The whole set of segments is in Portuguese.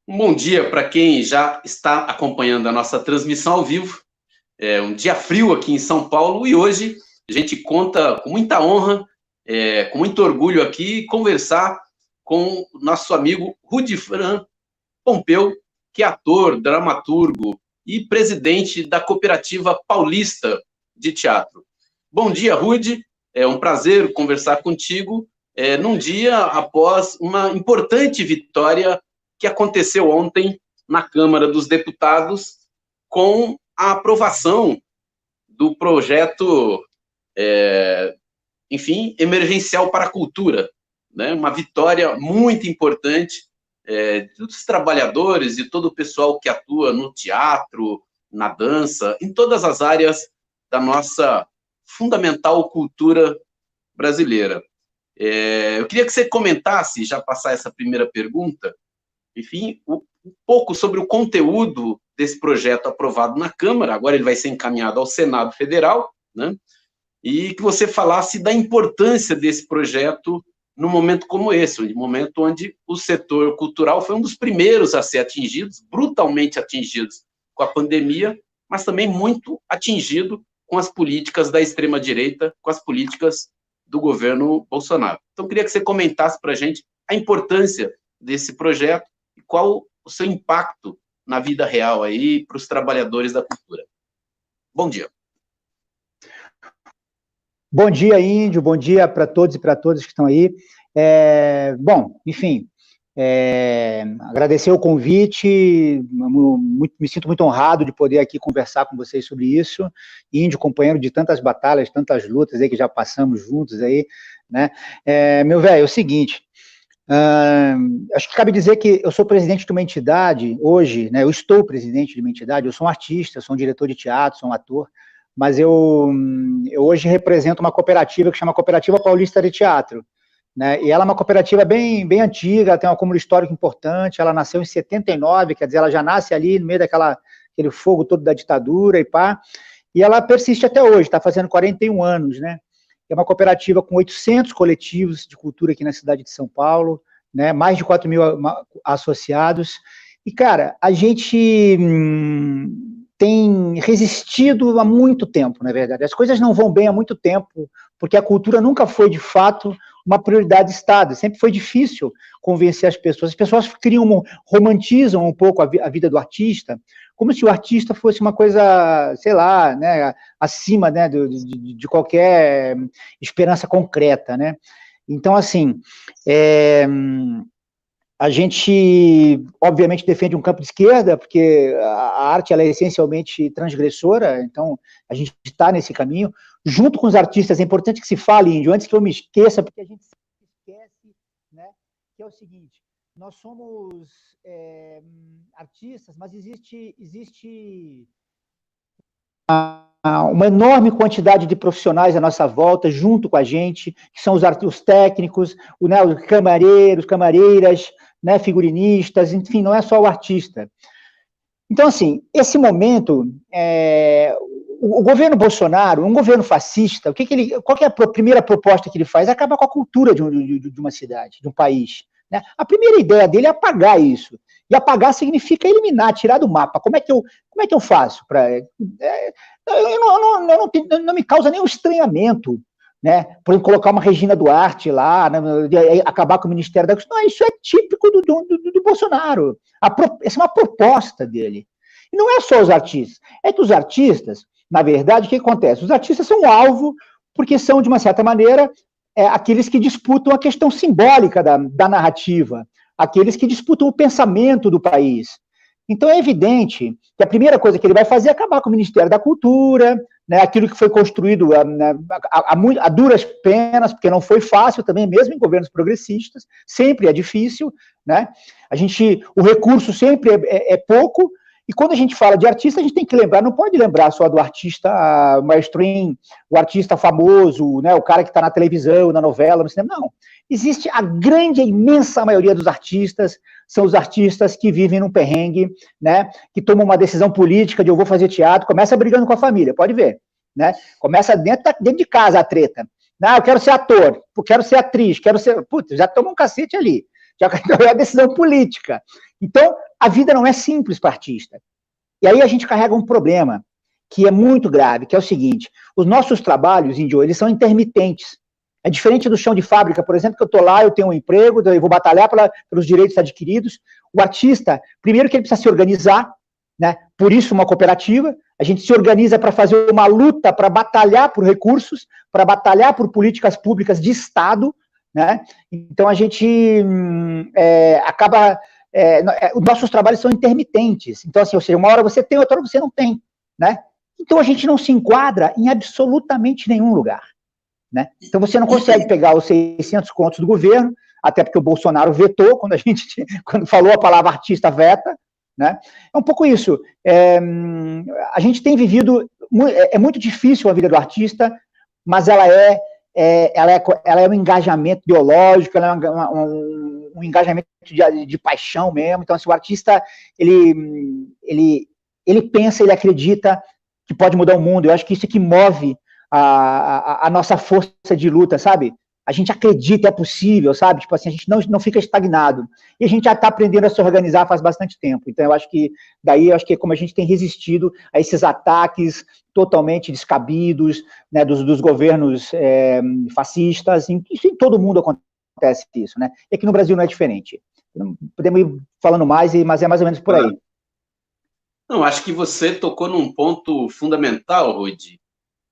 Um bom dia para quem já está acompanhando a nossa transmissão ao vivo. É um dia frio aqui em São Paulo e hoje a gente conta com muita honra, com muito orgulho aqui, conversar com o nosso amigo Rudifran Pompeu, que é ator, dramaturgo e presidente da Cooperativa Paulista de Teatro. Bom dia, Rudi. É um prazer conversar contigo num dia após uma importante vitória que aconteceu ontem na Câmara dos Deputados com a aprovação do projeto, emergencial para a cultura, né? Uma vitória muito importante dos trabalhadores e todo o pessoal que atua no teatro, na dança, em todas as áreas da nossa fundamental cultura brasileira. Eu queria que você comentasse, já passar essa primeira pergunta, enfim, um pouco sobre o conteúdo desse projeto aprovado na Câmara, agora ele vai ser encaminhado ao Senado Federal, né? E que você falasse da importância desse projeto num momento como esse, um momento onde o setor cultural foi um dos primeiros a ser atingidos, brutalmente atingidos com a pandemia, mas também muito atingido com as políticas da extrema-direita, com as políticas do governo Bolsonaro. Então, eu queria que você comentasse para a gente a importância desse projeto e qual o seu impacto na vida real aí para os trabalhadores da cultura. Bom dia. Bom dia, Índio, bom dia para todos e para todas que estão aí. Agradecer o convite, me sinto muito honrado de poder aqui conversar com vocês sobre isso. Índio, companheiro de tantas batalhas, tantas lutas aí que já passamos juntos aí, né? Meu velho, é o seguinte, acho que cabe dizer que eu sou presidente de uma entidade hoje, né? Eu estou presidente de uma entidade, eu sou um artista, sou um diretor de teatro, sou um ator, mas eu hoje represento uma cooperativa que chama Cooperativa Paulista de Teatro, né? E ela é uma cooperativa bem antiga, tem um acúmulo histórico importante, ela nasceu em 79, quer dizer, ela já nasce ali no meio daquele fogo todo da ditadura e pá, e ela persiste até hoje, está fazendo 41 anos, né? É uma cooperativa com 800 coletivos de cultura aqui na cidade de São Paulo, né? Mais de 4 mil associados, e, cara, a gente tem resistido há muito tempo, na verdade. As coisas não vão bem há muito tempo, porque a cultura nunca foi, de fato, uma prioridade de Estado. Sempre foi difícil convencer as pessoas. As pessoas romantizam um pouco a vida do artista, como se o artista fosse uma coisa, sei lá, né, acima, né, de qualquer esperança concreta, né? Então, assim, a gente, obviamente, defende um campo de esquerda, porque a arte ela é essencialmente transgressora, então a gente está nesse caminho. Junto com os artistas, é importante que se fale, Índio, antes que eu me esqueça, porque a gente se esquece, né, que é o seguinte, nós somos artistas, mas existe uma enorme quantidade de profissionais à nossa volta, junto com a gente, que são os técnicos, os camareiras, né, figurinistas, enfim, não é só o artista. Então, assim, esse momento, o governo Bolsonaro, um governo fascista, qual que é a primeira proposta que ele faz? É acabar com a cultura de uma cidade, de um país, né? A primeira ideia dele é apagar isso. E apagar significa eliminar, tirar do mapa. Como é que eu faço? Não me causa nenhum estranhamento, né? Por exemplo, colocar uma Regina Duarte lá, né? Acabar com o Ministério da Cultura. Não, isso é típico do Bolsonaro. Essa é uma proposta dele. E não é só os artistas. É que os artistas, na verdade, o que acontece? Os artistas são um alvo porque são, de uma certa maneira, aqueles que disputam a questão simbólica da narrativa, aqueles que disputam o pensamento do país. Então é evidente que a primeira coisa que ele vai fazer é acabar com o Ministério da Cultura, né, aquilo que foi construído a duras penas, porque não foi fácil também, mesmo em governos progressistas, sempre é difícil, né? O recurso sempre é pouco, e quando a gente fala de artista, a gente tem que lembrar, não pode lembrar só do artista mainstream, o artista famoso, né, o cara que está na televisão, na novela, no cinema, não. Existe a imensa maioria dos artistas, são os artistas que vivem num perrengue, né, que tomam uma decisão política de eu vou fazer teatro, começa brigando com a família, pode ver, né, começa dentro de casa a treta. Não, eu quero ser ator, eu quero ser atriz, putz, já toma um cacete ali, já é a decisão política. Então, a vida não é simples para artista. E aí a gente carrega um problema que é muito grave, que é o seguinte: os nossos trabalhos, Índio, eles são intermitentes. É diferente do chão de fábrica, por exemplo, que eu estou lá, eu tenho um emprego, eu vou batalhar pelos direitos adquiridos. O artista, primeiro que ele precisa se organizar, né? Por isso uma cooperativa, a gente se organiza para fazer uma luta, para batalhar por recursos, para batalhar por políticas públicas de Estado, né? Então a gente acaba... os nossos trabalhos são intermitentes. Então, assim, ou seja, uma hora você tem, outra hora você não tem, né? Então a gente não se enquadra em absolutamente nenhum lugar, né? Então você não consegue pegar os 600 contos do governo, até porque o Bolsonaro vetou, quando falou a palavra artista, veta, né? É um pouco isso. A gente tem vivido... É muito difícil a vida do artista, mas ela é um engajamento ideológico, ela é um engajamento de paixão mesmo. Então, assim, o artista, ele pensa, ele acredita que pode mudar o mundo. Eu acho que isso é que move a nossa força de luta, sabe? A gente acredita, é possível, sabe? Tipo assim, a gente não fica estagnado. E a gente já está aprendendo a se organizar faz bastante tempo. Então, eu acho que é como a gente tem resistido a esses ataques totalmente descabidos, né, dos governos fascistas. Isso em todo mundo acontece isso, né? E aqui no Brasil não é diferente. Podemos ir falando mais, mas é mais ou menos por aí. Não, acho que você tocou num ponto fundamental, Rudi,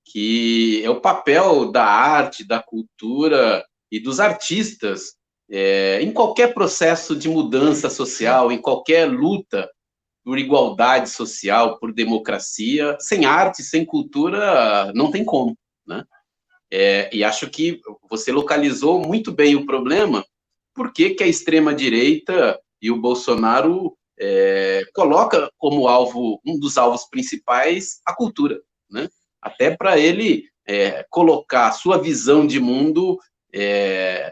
que é o papel da arte, da cultura e dos artistas em qualquer processo de mudança social, em qualquer luta por igualdade social, por democracia. Sem arte, sem cultura, não tem como, né? E acho que você localizou muito bem o problema, porque que a extrema-direita e o Bolsonaro coloca como alvo, um dos alvos principais, a cultura, né? Até para ele colocar a sua visão de mundo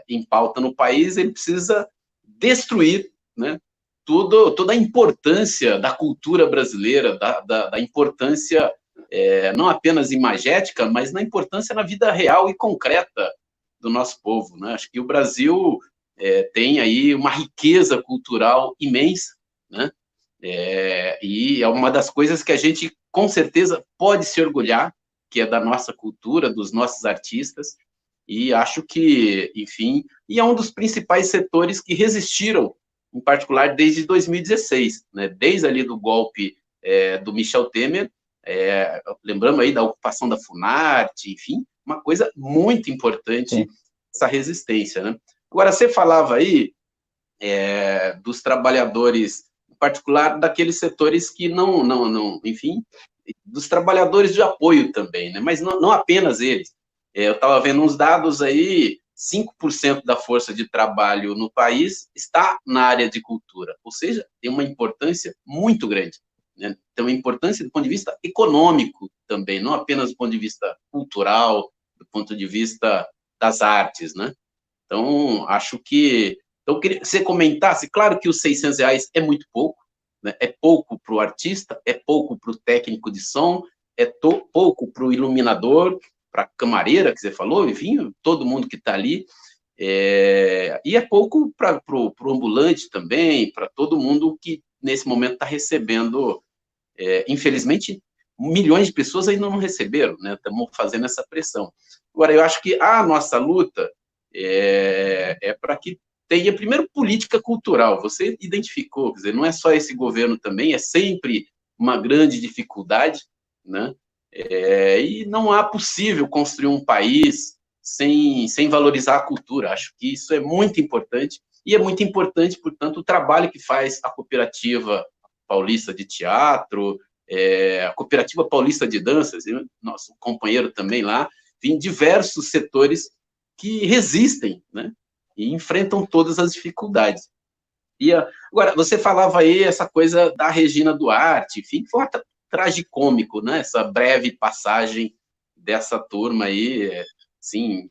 em pauta no país, ele precisa destruir, né, toda a importância da cultura brasileira, da importância não apenas imagética, mas na importância na vida real e concreta do nosso povo, né? Acho que o Brasil tem aí uma riqueza cultural imensa, né? E é uma das coisas que a gente, com certeza, pode se orgulhar, que é da nossa cultura, dos nossos artistas, e acho que, enfim, e é um dos principais setores que resistiram, em particular, desde 2016, né? Desde ali do golpe do Michel Temer, lembramos aí da ocupação da Funarte, enfim, uma coisa muito importante, sim, essa resistência, né? Agora, você falava aí dos trabalhadores, em particular, daqueles setores que enfim, dos trabalhadores de apoio também, né? Mas não apenas eles. Eu estava vendo uns dados aí, 5% da força de trabalho no país está na área de cultura, ou seja, tem uma importância muito grande, né? Tem uma importância do ponto de vista econômico também, não apenas do ponto de vista cultural, do ponto de vista das artes, né? Então, acho que... Então, eu queria que você comentasse, claro que os R$600 é muito pouco, né? É pouco para o artista, é pouco para o técnico de som, pouco para o iluminador, para a camareira, que você falou, enfim, todo mundo que está ali, e é pouco para o ambulante também, para todo mundo que, nesse momento, está recebendo, infelizmente, milhões de pessoas ainda não receberam, né? Estamos fazendo essa pressão. Agora, eu acho que a nossa luta é para que tenha, primeiro, política cultural. Você identificou, quer dizer, não é só esse governo também, é sempre uma grande dificuldade, né? E não há possível construir um país sem valorizar a cultura. Acho que isso é muito importante, e é muito importante, portanto, o trabalho que faz a Cooperativa Paulista de Teatro, a Cooperativa Paulista de Danças, nosso companheiro também lá, em diversos setores que resistem, né? E enfrentam todas as dificuldades. Agora, você falava aí essa coisa da Regina Duarte, enfim, foi um tragicômico, né? Essa breve passagem dessa turma aí, assim,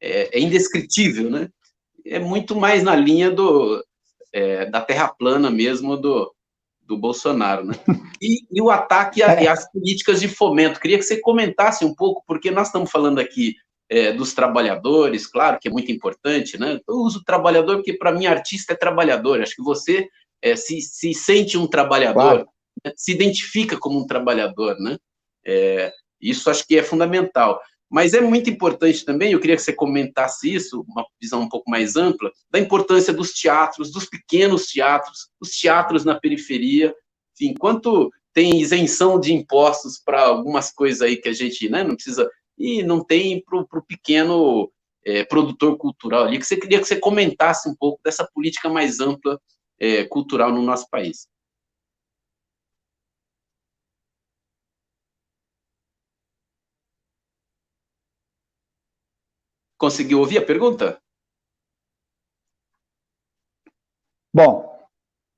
é indescritível, né? É muito mais na linha da terra plana mesmo do Bolsonaro, né? E o ataque às políticas de fomento. Queria que você comentasse um pouco, porque nós estamos falando aqui dos trabalhadores, claro que é muito importante, né? Eu uso trabalhador porque, para mim, artista é trabalhador. Acho que você se sente um trabalhador, Claro. né? Se identifica como um trabalhador, né? Isso acho que é fundamental. Mas é muito importante também, eu queria que você comentasse isso, uma visão um pouco mais ampla, da importância dos teatros, dos pequenos teatros, os teatros na periferia, enfim, quanto tem isenção de impostos para algumas coisas aí que a gente, né, não precisa, e não tem para o pequeno produtor cultural ali, que você queria que você comentasse um pouco dessa política mais ampla cultural no nosso país. Conseguiu ouvir a pergunta? Bom,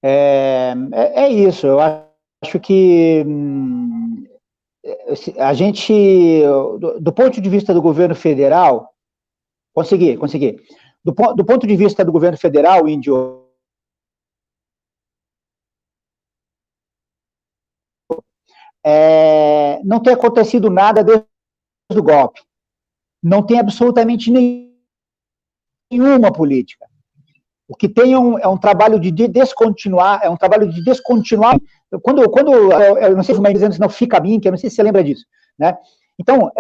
é isso. Eu acho que a gente, do ponto de vista do governo federal, consegui. Do ponto de vista do governo federal, Índio, não tem acontecido nada desde o golpe. Não tem absolutamente nenhuma política. O que tem é um trabalho de descontinuar, quando eu não sei se o Mendes não fica bem, que eu não sei se você lembra disso, né? Então,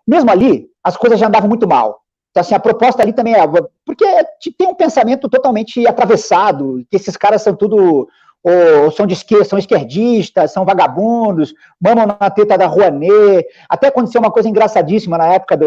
mesmo ali, as coisas já andavam muito mal. Então, assim, a proposta ali também porque tem um pensamento totalmente atravessado, que esses caras são tudo, ou são são esquerdistas, são vagabundos, mamam na teta da Rouanet. Até aconteceu uma coisa engraçadíssima na época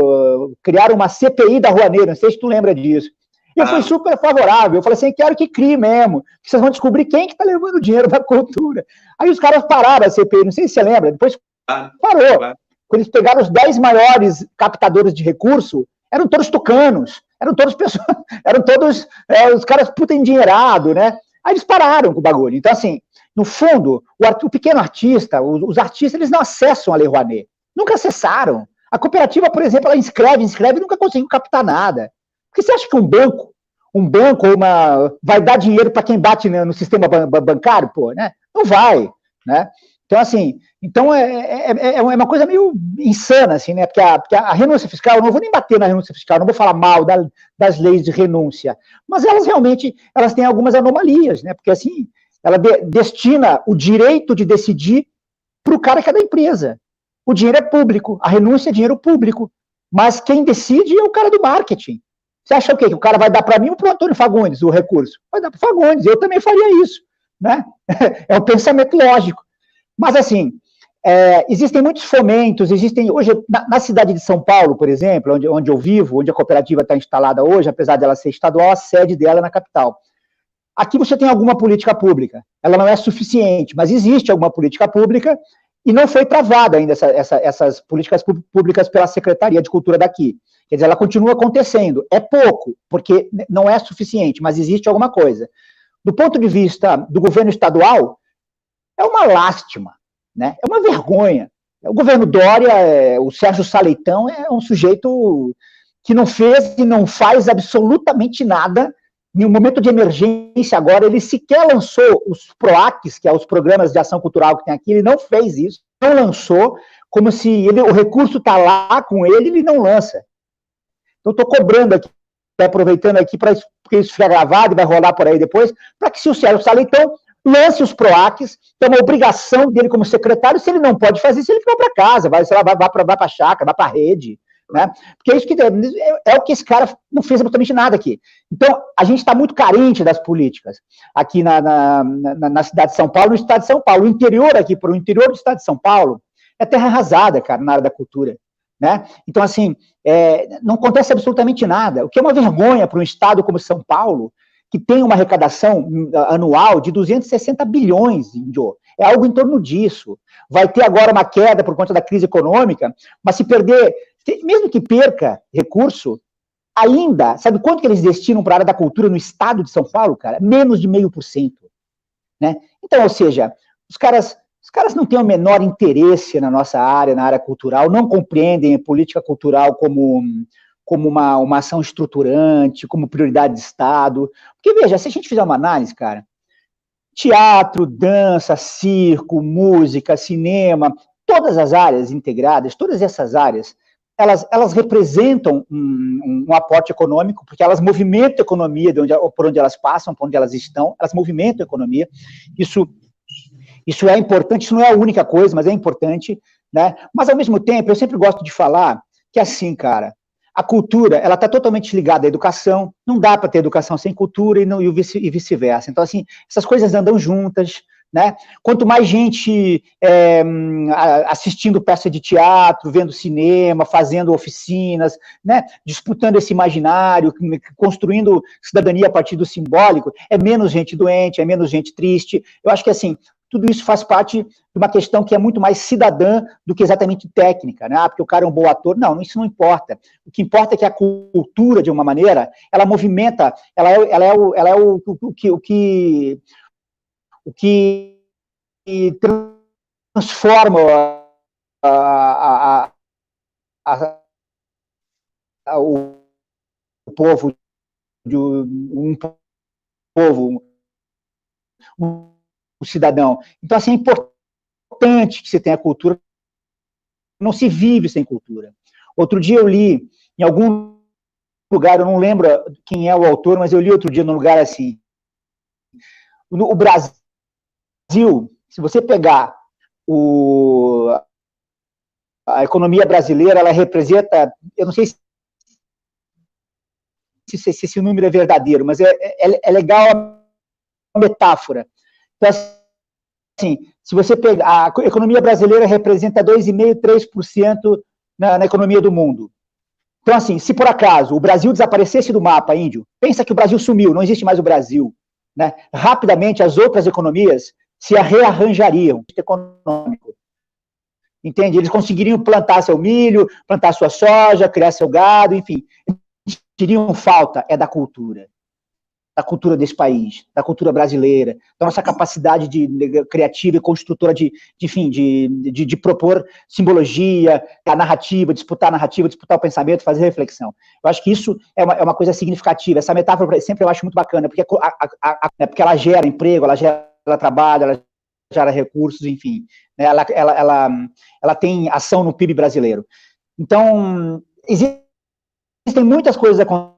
criaram uma CPI da Rouanet, não sei se tu lembra disso. E eu fui super favorável, eu falei assim, quero que crie mesmo, que vocês vão descobrir quem que tá levando o dinheiro da cultura. Aí os caras pararam a CPI, não sei se você lembra, depois parou. Quando eles pegaram os 10 maiores captadores de recurso, eram todos tucanos, eram todos os caras puta endinheirado, né? Aí eles pararam com o bagulho. Então, assim, no fundo, o pequeno artista, os artistas, eles não acessam a Lei Rouanet. Nunca acessaram. A cooperativa, por exemplo, ela inscreve e nunca conseguiu captar nada. Porque você acha que um banco vai dar dinheiro para quem bate no sistema bancário, pô, né? Não vai, né? Então, assim, é uma coisa meio insana, assim, né? Porque a renúncia fiscal, eu não vou nem bater na renúncia fiscal, não vou falar mal das leis de renúncia, mas elas realmente, elas têm algumas anomalias, né? Porque, assim, ela destina o direito de decidir para o cara que é da empresa. O dinheiro é público, a renúncia é dinheiro público, mas quem decide é o cara do marketing. Você acha o quê? Que o cara vai dar para mim ou para o Antônio Fagundes o recurso? Vai dar para o Fagundes, eu também faria isso, né? É um pensamento lógico. Mas, assim, existem muitos fomentos, hoje, na cidade de São Paulo, por exemplo, onde eu vivo, onde a cooperativa está instalada hoje, apesar dela ser estadual, a sede dela é na capital. Aqui você tem alguma política pública, ela não é suficiente, mas existe alguma política pública e não foi travada ainda essas políticas públicas pela Secretaria de Cultura daqui. Quer dizer, ela continua acontecendo. É pouco, porque não é suficiente, mas existe alguma coisa. Do ponto de vista do governo estadual, é uma lástima, né? É uma vergonha. O governo Dória, o Sérgio Saleitão, é um sujeito que não fez e não faz absolutamente nada. Em um momento de emergência agora, ele sequer lançou os PROACs, que é os programas de ação cultural que tem aqui, ele não fez isso, não lançou, como se o recurso está lá com ele não lança. Então, estou cobrando aqui, aproveitando aqui, porque isso fica gravado e vai rolar por aí depois, para que se o Sérgio Saleitão lance os PROACs, é uma obrigação dele como secretário, se ele não pode fazer isso, ele vai para casa, vai para a chácara, vai para a rede, né? Porque é isso que é o que esse cara não fez absolutamente nada aqui. Então, a gente está muito carente das políticas aqui na cidade de São Paulo, no estado de São Paulo. O interior aqui, para o interior do estado de São Paulo, é terra arrasada, cara, na área da cultura, né? Então, assim, não acontece absolutamente nada, o que é uma vergonha para um estado como São Paulo, que tem uma arrecadação anual de 260 bilhões, Índio. É algo em torno disso. Vai ter agora uma queda por conta da crise econômica, mas se perder, mesmo que perca recurso, ainda, sabe quanto que eles destinam para a área da cultura no estado de São Paulo, cara? Menos de 0,5%. Né? Então, ou seja, os caras não têm o menor interesse na nossa área, na área cultural, não compreendem a política cultural como uma ação estruturante, como prioridade de Estado. Porque, veja, se a gente fizer uma análise, cara, teatro, dança, circo, música, cinema, todas as áreas integradas, todas essas áreas elas representam um aporte econômico, porque elas movimentam a economia por onde elas passam, por onde elas estão, elas movimentam a economia. Isso é importante, isso não é a única coisa, mas é importante, né? Mas, ao mesmo tempo, eu sempre gosto de falar que, assim, cara, a cultura, ela está totalmente ligada à educação, não dá para ter educação sem cultura e vice-versa. Então, assim, essas coisas andam juntas, né? Quanto mais gente assistindo peça de teatro, vendo cinema, fazendo oficinas, né? Disputando esse imaginário, construindo cidadania a partir do simbólico, é menos gente doente, é menos gente triste. Eu acho que, assim, tudo isso faz parte de uma questão que é muito mais cidadã do que exatamente técnica, né? Porque o cara é um bom ator. Não, isso não importa. O que importa é que a cultura, de uma maneira, ela movimenta, ela é o que transforma o povo de um povo, o cidadão. Então, assim, é importante que você tenha cultura, não se vive sem cultura. Outro dia eu li, em algum lugar, eu não lembro quem é o autor, mas eu li outro dia num lugar assim, o Brasil, se você pegar a economia brasileira, ela representa, eu não sei se esse número é verdadeiro, mas é legal a metáfora. Então, assim, se você pegar, a economia brasileira representa 2,5%, 3% na economia do mundo. Então, assim, se por acaso o Brasil desaparecesse do mapa índio, pensa que o Brasil sumiu, não existe mais o Brasil, né? Rapidamente as outras economias se rearranjariam, econômico. Entende? Eles conseguiriam plantar seu milho, plantar sua soja, criar seu gado, enfim. Teriam falta da cultura desse país, da cultura brasileira, da nossa capacidade criativa e construtora de propor simbologia, a narrativa, disputar o pensamento, fazer reflexão. Eu acho que isso é uma coisa significativa. Essa metáfora sempre eu acho muito bacana, porque, porque ela gera emprego, ela gera trabalho, ela gera recursos, enfim. Né? Ela tem ação no PIB brasileiro. Então, existem muitas coisas acontecendo.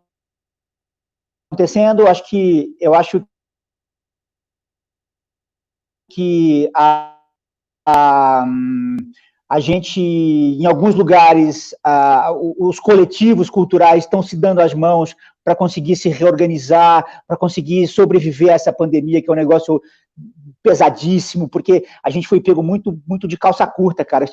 Eu acho que a gente, em alguns lugares, os coletivos culturais estão se dando as mãos para conseguir se reorganizar, para conseguir sobreviver a essa pandemia, que é um negócio pesadíssimo, porque a gente foi pego muito, muito de calça curta, cara.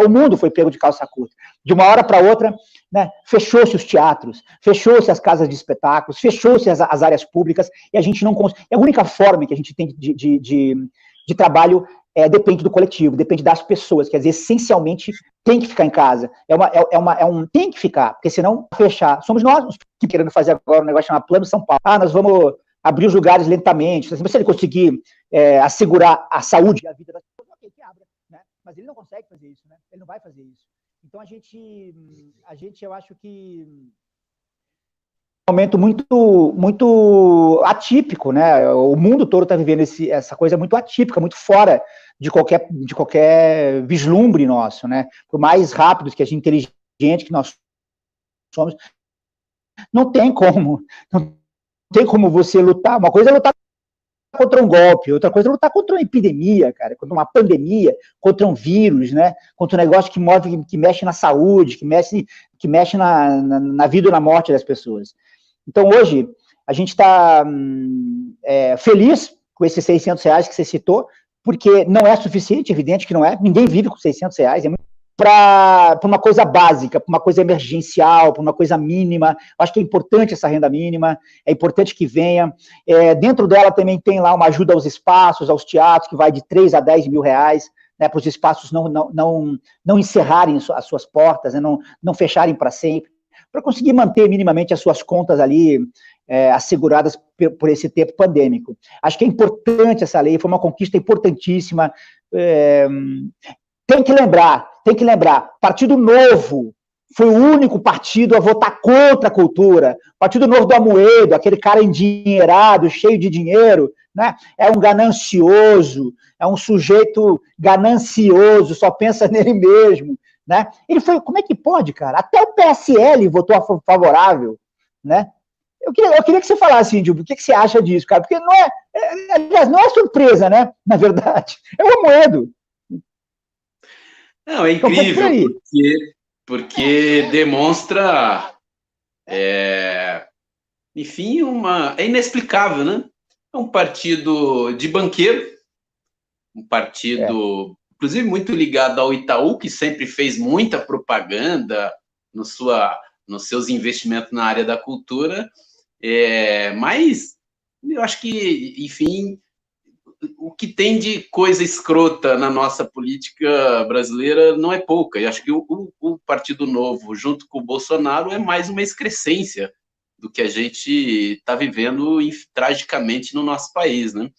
O mundo foi pego de calça curta. De uma hora para outra, né, fechou-se os teatros, fechou-se as casas de espetáculos, fechou-se as áreas públicas, e a gente não consegue. A única forma que a gente tem de trabalho depende do coletivo, depende das pessoas, quer dizer, essencialmente tem que ficar em casa. Tem que ficar, porque senão fechar. Somos nós que querendo fazer agora um negócio chamado Plano São Paulo. Nós vamos abrir os lugares lentamente. Se ele conseguir assegurar a saúde e a vida das pessoas, ok, que abra, né? Mas ele não consegue fazer isso, né? Ele não vai fazer isso. Então, eu acho que é um momento muito, muito atípico, né? O mundo todo está vivendo essa coisa muito atípica, muito fora de qualquer vislumbre nosso, né? Por mais rápidos que a gente, inteligente que nós somos, não tem como você lutar. Uma coisa é lutar contra um golpe, outra coisa é lutar contra uma epidemia, cara, contra uma pandemia, contra um vírus, né? Contra um negócio que mexe na saúde, que mexe na vida ou na morte das pessoas. Então, hoje, a gente está feliz com esses R$600 que você citou, porque não é suficiente, evidente que não é, ninguém vive com R$600, é muito para uma coisa básica, para uma coisa emergencial, para uma coisa mínima. Acho que é importante essa renda mínima, é importante que venha. Dentro dela também tem lá uma ajuda aos espaços, aos teatros, que vai de 3 a 10 mil reais, né, para os espaços não encerrarem as suas portas, né, não fecharem para sempre, para conseguir manter minimamente as suas contas ali asseguradas por esse tempo pandêmico. Acho que é importante essa lei, foi uma conquista importantíssima. Tem que lembrar, Partido Novo foi o único partido a votar contra a cultura. Partido Novo do Amoedo, aquele cara endinheirado, cheio de dinheiro, né? É um ganancioso, é um sujeito ganancioso, só pensa nele mesmo, né? Ele foi, como é que pode, cara? Até o PSL votou favorável, né? Eu queria que você falasse, Índio, o que você acha disso, cara? Porque aliás, não é surpresa, né? Na verdade, é o Amoedo. Não, é incrível, porque demonstra, enfim, é inexplicável, né? É um partido de banqueiro, um partido, inclusive, muito ligado ao Itaú, que sempre fez muita propaganda nos seus investimentos na área da cultura, mas eu acho que, enfim, o que tem de coisa escrota na nossa política brasileira não é pouca. Eu acho que o Partido Novo, junto com o Bolsonaro, é mais uma excrescência do que a gente está vivendo tragicamente no nosso país, né?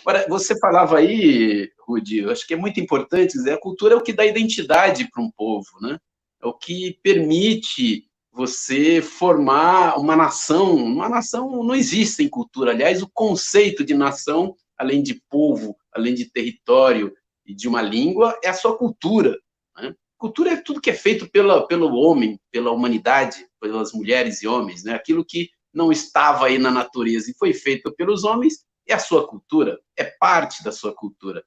Agora, você falava aí, Rudi, eu acho que é muito importante dizer, a cultura é o que dá identidade para um povo, né? É o que permite você formar uma nação. Uma nação não existe sem cultura. Aliás, o conceito de nação, além de povo, além de território e de uma língua, é a sua cultura, né? Cultura é tudo que é feito pelo homem, pela humanidade, pelas mulheres e homens, né? Aquilo que não estava aí na natureza e foi feito pelos homens é a sua cultura, é parte da sua cultura.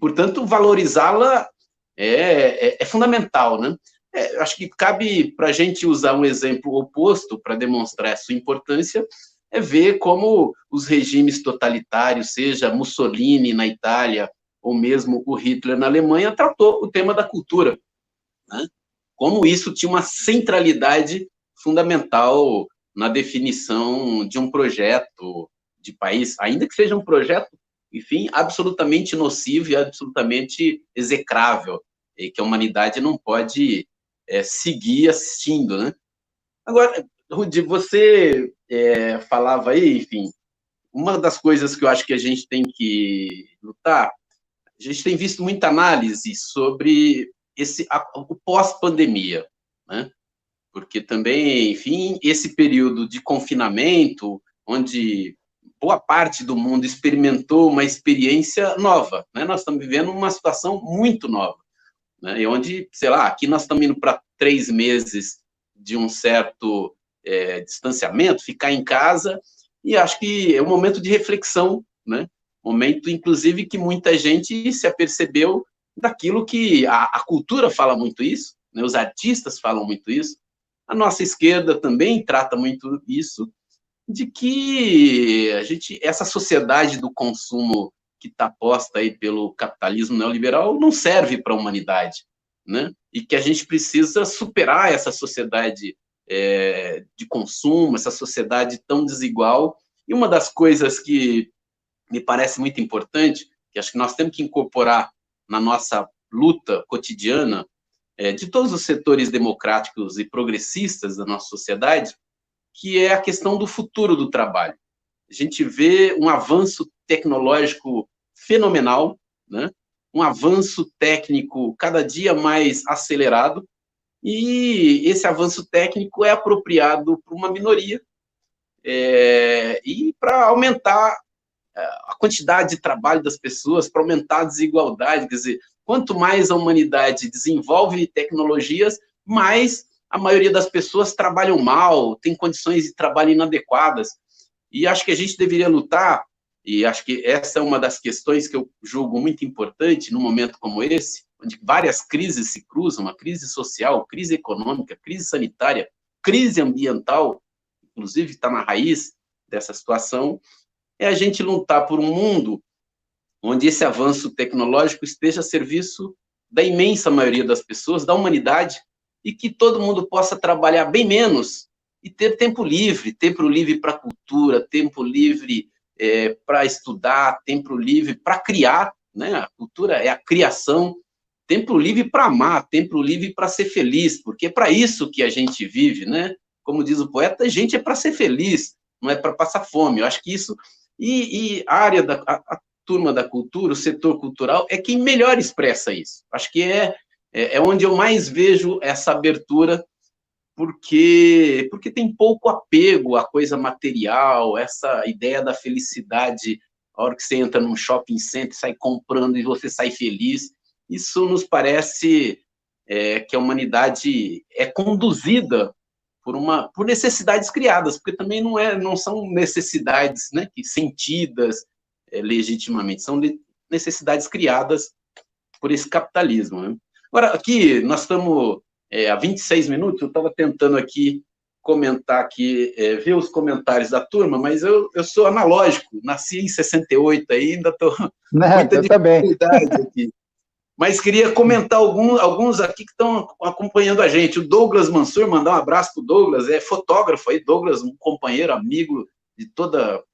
Portanto, valorizá-la é fundamental, né? Acho que cabe para a gente usar um exemplo oposto para demonstrar a sua importância, é ver como os regimes totalitários, seja Mussolini na Itália ou mesmo o Hitler na Alemanha, tratou o tema da cultura, né? Como isso tinha uma centralidade fundamental na definição de um projeto de país, ainda que seja um projeto, enfim, absolutamente nocivo e absolutamente execrável, e que a humanidade não pode seguir assistindo, né? Agora, Rudi, você falava aí, enfim, uma das coisas que eu acho que a gente tem que lutar, a gente tem visto muita análise sobre o pós-pandemia, né? Porque também, enfim, esse período de confinamento, onde boa parte do mundo experimentou uma experiência nova, né? Nós estamos vivendo uma situação muito nova, né? E onde, sei lá, aqui nós estamos indo para 3 meses de um certo distanciamento, ficar em casa, e acho que é um momento de reflexão, né? Momento, inclusive, que muita gente se apercebeu daquilo que a cultura fala muito isso, né? Os artistas falam muito isso, a nossa esquerda também trata muito isso, de que essa sociedade do consumo que está posta aí pelo capitalismo neoliberal não serve para a humanidade, né? E que a gente precisa superar essa sociedade de consumo, essa sociedade tão desigual. E uma das coisas que me parece muito importante, que acho que nós temos que incorporar na nossa luta cotidiana, de todos os setores democráticos e progressistas da nossa sociedade, que é a questão do futuro do trabalho. A gente vê um avanço tecnológico fenomenal, né? Um avanço técnico cada dia mais acelerado, e esse avanço técnico é apropriado por uma minoria, e para aumentar a quantidade de trabalho das pessoas, para aumentar a desigualdade. Quer dizer, quanto mais a humanidade desenvolve tecnologias, mais a maioria das pessoas trabalham mal, tem condições de trabalho inadequadas. E acho que a gente deveria lutar, e acho que essa é uma das questões que eu julgo muito importante num momento como esse, onde várias crises se cruzam, a crise social, crise econômica, crise sanitária, crise ambiental, inclusive está na raiz dessa situação, é a gente lutar por um mundo onde esse avanço tecnológico esteja a serviço da imensa maioria das pessoas, da humanidade, e que todo mundo possa trabalhar bem menos e ter tempo livre para a cultura, tempo livre para estudar, tempo livre para criar, né? A cultura é a criação, tempo livre para amar, tempo livre para ser feliz, porque é para isso que a gente vive, né? Como diz o poeta, a gente é para ser feliz, não é para passar fome. Eu acho que isso... E a área a turma da cultura, o setor cultural, é quem melhor expressa isso. Acho que é onde eu mais vejo essa abertura, porque tem pouco apego à coisa material, essa ideia da felicidade, a hora que você entra num shopping center, sai comprando e você sai feliz. Isso nos parece que a humanidade é conduzida por necessidades criadas, porque também não são necessidades, né, que sentidas legitimamente, são necessidades criadas por esse capitalismo, né? Agora, aqui, nós estamos há 26 minutos, eu estava tentando aqui comentar aqui, ver os comentários da turma, mas eu sou analógico, nasci em 68, ainda estou com muita dificuldade aqui. Mas queria comentar alguns aqui que estão acompanhando a gente. O Douglas Mansur, mandar um abraço para o Douglas, é fotógrafo aí, Douglas, um companheiro, amigo de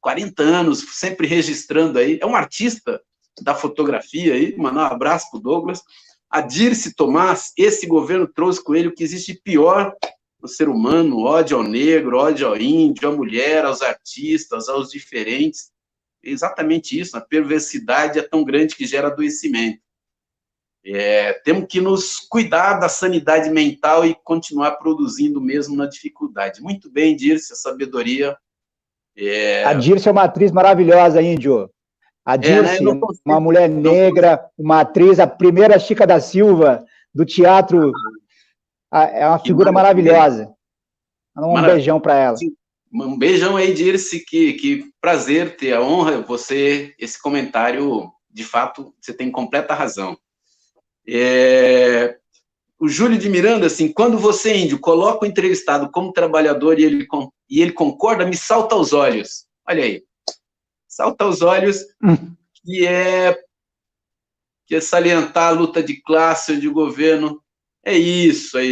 40 anos, sempre registrando aí, é um artista da fotografia aí, mandar um abraço para o Douglas. A Dirce Tomás, esse governo trouxe com ele o que existe de pior no ser humano, ódio ao negro, ódio ao índio, à mulher, aos artistas, aos diferentes. É exatamente isso, a perversidade é tão grande que gera adoecimento. Temos que nos cuidar da sanidade mental e continuar produzindo mesmo na dificuldade. Muito bem, Dirce, a sabedoria. A Dirce é uma atriz maravilhosa, Índio. A Dirce, né? Uma mulher negra, uma atriz, a primeira Chica da Silva do teatro, é uma figura maravilhosa. Um beijão para ela. Um beijão aí, Dirce, que prazer ter a honra, esse comentário, de fato, você tem completa razão. O Júlio de Miranda, assim, quando você, Índio, coloca o entrevistado como trabalhador e ele concorda, me salta aos olhos. Olha aí. Salta aos olhos, que é salientar a luta de classe ou de governo. É isso. É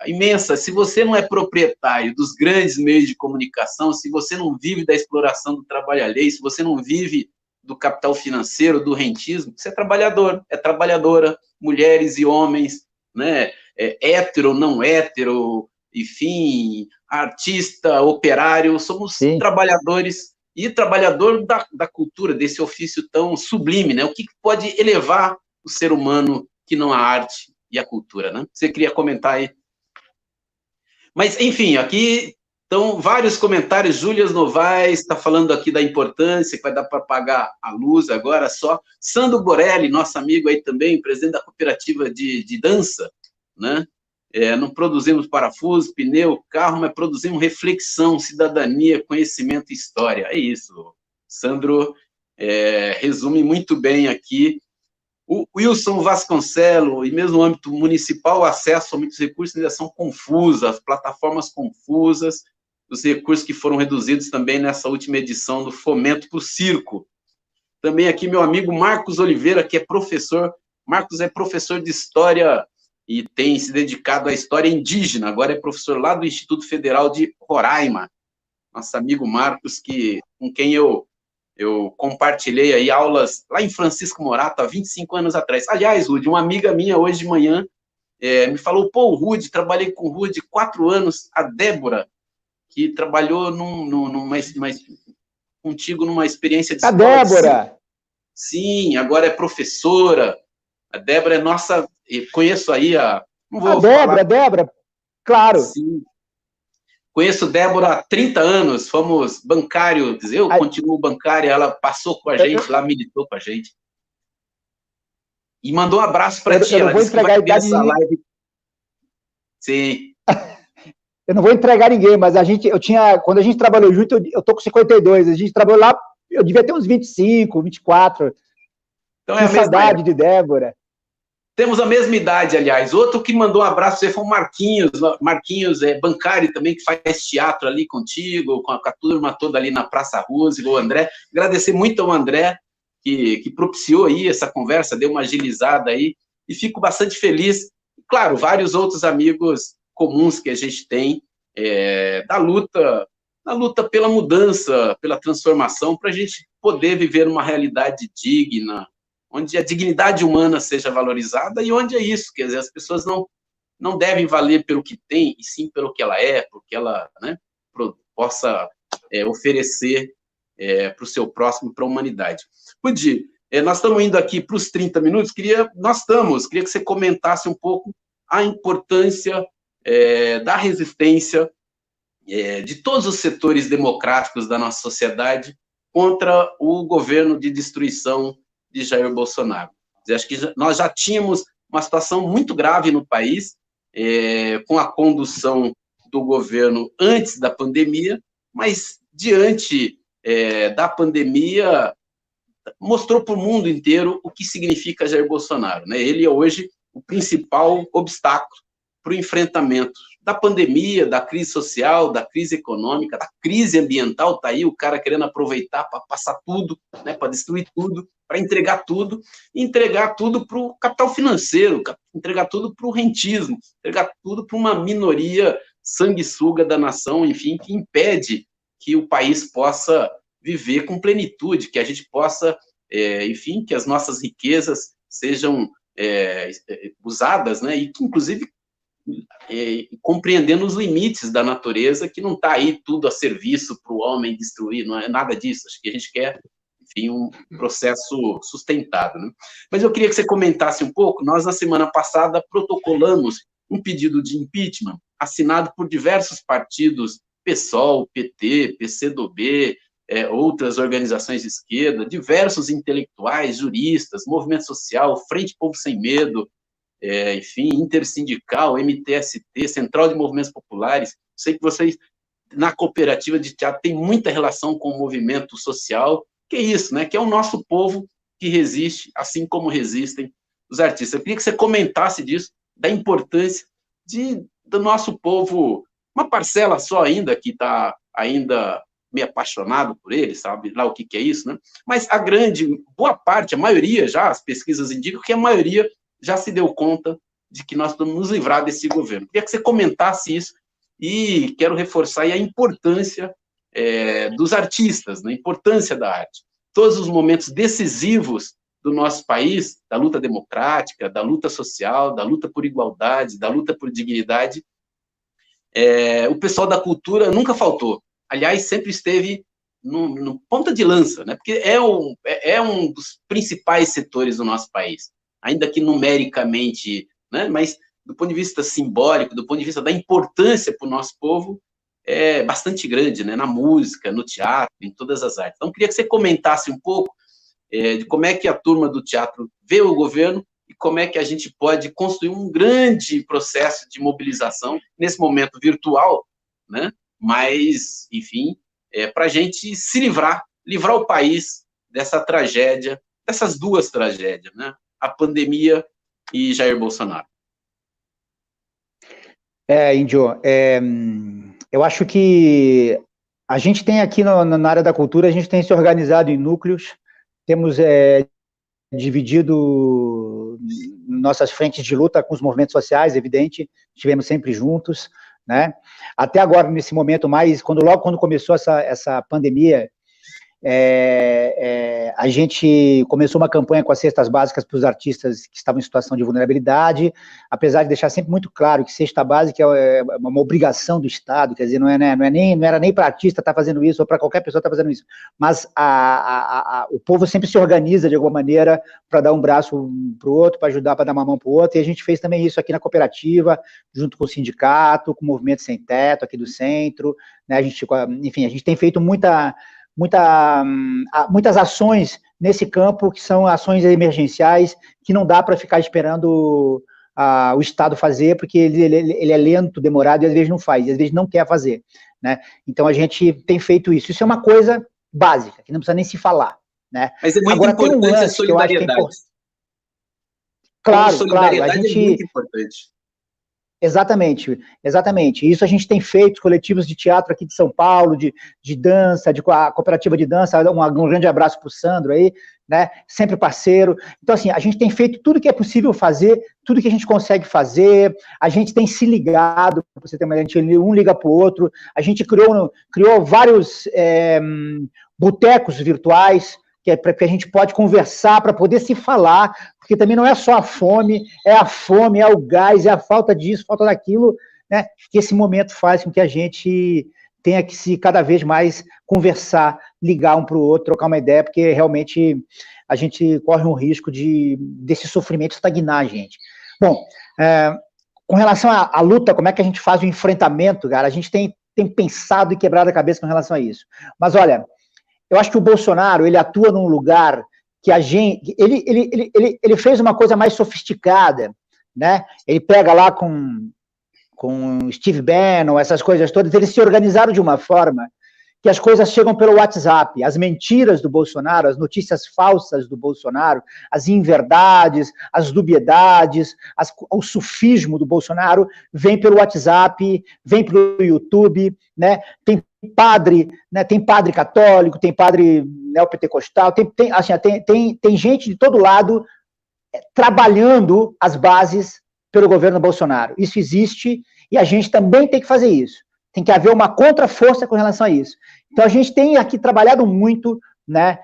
imensa. Se você não é proprietário dos grandes meios de comunicação, se você não vive da exploração do trabalho alheio, se você não vive do capital financeiro, do rentismo, você é trabalhador, é trabalhadora, mulheres e homens, né? Hétero, não hétero, enfim, artista, operário, somos trabalhadores e trabalhador da cultura, desse ofício tão sublime, né? O que pode elevar o ser humano que não a arte e a cultura, né? Você queria comentar aí? Mas, enfim, aqui estão vários comentários. Júlias Novaes está falando aqui da importância, que vai dar para pagar a luz agora só. Sandro Borelli, nosso amigo aí também, presidente da cooperativa de dança, né? Não produzimos parafuso, pneu, carro, mas produzimos reflexão, cidadania, conhecimento e história. É isso. Sandro resume muito bem aqui. O Wilson Vasconcelos, e mesmo no âmbito municipal, o acesso a muitos recursos ainda são confusos, as plataformas confusas, os recursos que foram reduzidos também nessa última edição do Fomento para o Circo. Também aqui meu amigo Marcos Oliveira, que é professor. Marcos é professor de História e tem se dedicado à história indígena, agora é professor lá do Instituto Federal de Roraima. Nosso amigo Marcos, com quem eu compartilhei aí aulas lá em Francisco Morato há 25 anos atrás. Aliás, Rude, uma amiga minha hoje de manhã me falou, pô, Rude, trabalhei com o Rude 4 anos, a Débora, que trabalhou contigo numa experiência de escola. A Débora! Sim, agora é professora. A Débora é nossa, conheço aí a Débora, claro. Sim. Conheço Débora há 30 anos, fomos bancários, eu continuo bancária, ela passou com a gente lá, militou com a gente. E mandou um abraço para ti, ela disse que vai ver essa live. Sim. Eu não vou entregar ninguém, mas quando a gente trabalhou junto, eu tô com 52, a gente trabalhou lá, eu devia ter uns 25, 24. Então que saudade de Débora. Temos a mesma idade, aliás. Outro que mandou um abraço foi o Marquinhos. Marquinhos é bancário também, que faz teatro ali contigo, com a turma toda ali na Praça Roosevelt, o André. Agradecer muito ao André, que propiciou aí essa conversa, deu uma agilizada aí, e fico bastante feliz. Claro, vários outros amigos comuns que a gente tem na luta pela mudança, pela transformação, para a gente poder viver uma realidade digna, onde a dignidade humana seja valorizada e onde é isso, quer dizer, as pessoas não devem valer pelo que tem, e sim pelo que ela é, pelo que ela, né, possa oferecer para o seu próximo, para a humanidade. Rudy, nós estamos indo aqui para os 30 minutos, queria que você comentasse um pouco a importância da resistência de todos os setores democráticos da nossa sociedade contra o governo de destruição de Jair Bolsonaro. Acho que nós já tínhamos uma situação muito grave no país, com a condução do governo antes da pandemia, mas diante da pandemia mostrou para o mundo inteiro o que significa Jair Bolsonaro, né? Ele é hoje o principal obstáculo para o enfrentamento da pandemia, da crise social, da crise econômica, da crise ambiental. Está aí o cara querendo aproveitar para passar tudo, né, para destruir tudo, para entregar tudo para o capital financeiro, entregar tudo para o rentismo, entregar tudo para uma minoria sanguessuga da nação, enfim, que impede que o país possa viver com plenitude, que a gente possa, enfim, que as nossas riquezas sejam usadas, né, e que, inclusive, compreendendo os limites da natureza, que não está aí tudo a serviço para o homem destruir, não é nada disso. Acho que a gente quer, enfim, um processo sustentado, né? Mas eu queria que você comentasse um pouco. Nós, na semana passada, protocolamos um pedido de impeachment assinado por diversos partidos, PSOL, PT, PCdoB, outras organizações de esquerda, diversos intelectuais, juristas, movimento social, Frente Povo Sem Medo, enfim, Intersindical, MTST, Central de Movimentos Populares. Sei que vocês, na cooperativa de teatro, tem muita relação com o movimento social, que é isso, né? Que é o nosso povo que resiste, assim como resistem os artistas. Eu queria que você comentasse disso, da importância do nosso povo, uma parcela só ainda, que está ainda meio apaixonado por ele, sabe lá o que é isso, né? Mas a boa parte, a maioria já, as pesquisas indicam que a maioria já se deu conta de que nós vamos nos livrar desse governo. Queria que você comentasse isso, e quero reforçar aí a importância dos artistas, né? A importância da arte. Todos os momentos decisivos do nosso país, da luta democrática, da luta social, da luta por igualdade, da luta por dignidade, o pessoal da cultura nunca faltou. Aliás, sempre esteve no ponta de lança, né? Porque é um dos principais setores do nosso país, ainda que numericamente, né? Mas do ponto de vista simbólico, do ponto de vista da importância para o nosso povo, é bastante grande, né? Na música, no teatro, em todas as artes. Então, queria que você comentasse um pouco de como é que a turma do teatro vê o governo e como é que a gente pode construir um grande processo de mobilização nesse momento virtual, né? Mas, enfim, para a gente se livrar o país dessa tragédia, dessas duas tragédias, né? A pandemia e Jair Bolsonaro. Índio, eu acho que a gente tem aqui na área da cultura, a gente tem se organizado em núcleos, temos dividido nossas frentes de luta com os movimentos sociais, evidente, estivemos sempre juntos, né? Até agora, nesse momento mais, logo quando começou essa pandemia, a gente começou uma campanha com as cestas básicas para os artistas que estavam em situação de vulnerabilidade, apesar de deixar sempre muito claro que cesta básica é uma obrigação do Estado, quer dizer, não era nem para artista estar fazendo isso, ou para qualquer pessoa estar fazendo isso, mas o povo sempre se organiza de alguma maneira para dar um braço para o outro, para ajudar, para dar uma mão para o outro, e a gente fez também isso aqui na cooperativa, junto com o sindicato, com o Movimento Sem Teto, aqui do centro, né? Enfim, a gente tem feito muitas ações nesse campo, que são ações emergenciais, que não dá para ficar esperando o Estado fazer, porque ele é lento, demorado, e às vezes não faz, e às vezes não quer fazer, né? Então a gente tem feito isso. Isso é uma coisa básica, que não precisa nem se falar, né? Mas é muito importante a solidariedade. Claro, solidariedade a gente... é muito importante. Exatamente. Isso a gente tem feito, coletivos de teatro aqui de São Paulo, de dança, a cooperativa de dança, um grande abraço para o Sandro aí, né? Sempre parceiro. Então, assim, a gente tem feito tudo que é possível fazer, tudo que a gente consegue fazer, a gente tem se ligado, para você ter uma ideia, um liga para o outro, a gente criou vários botecos virtuais, que a gente pode conversar, para poder se falar, porque também não é só a fome, é o gás, é a falta disso, falta daquilo, né? Que esse momento faz com que a gente tenha que se cada vez mais conversar, ligar um para o outro, trocar uma ideia, porque realmente a gente corre um risco desse sofrimento estagnar, gente. Bom, com relação à luta, como é que a gente faz o enfrentamento, cara? A gente tem pensado e quebrado a cabeça com relação a isso. Mas, olha, eu acho que o Bolsonaro, ele atua num lugar que ele fez uma coisa mais sofisticada, né? Ele pega lá com Steve Bannon, essas coisas todas, eles se organizaram de uma forma que as coisas chegam pelo WhatsApp, as mentiras do Bolsonaro, as notícias falsas do Bolsonaro, as inverdades, as dubiedades, o sufismo do Bolsonaro vem pelo WhatsApp, vem pelo YouTube, né? Tem padre católico, tem padre neopentecostal, tem gente de todo lado trabalhando as bases pelo governo Bolsonaro. Isso existe e a gente também tem que fazer isso. Tem que haver uma contraforça com relação a isso. Então, a gente tem aqui trabalhado muito, né,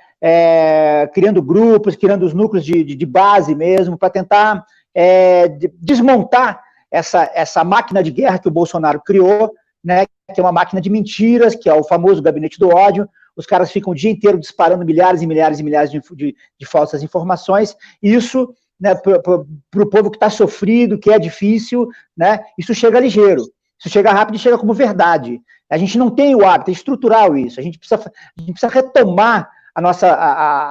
criando grupos, criando os núcleos de base mesmo, para tentar desmontar essa máquina de guerra que o Bolsonaro criou, né, que é uma máquina de mentiras, que é o famoso gabinete do ódio. Os caras ficam o dia inteiro disparando milhares e milhares e milhares de falsas informações, e isso, né, para o povo que está sofrido, que é difícil, né, isso chega ligeiro. Isso chega rápido e chega como verdade. A gente não tem o hábito, é estrutural isso. A gente precisa retomar as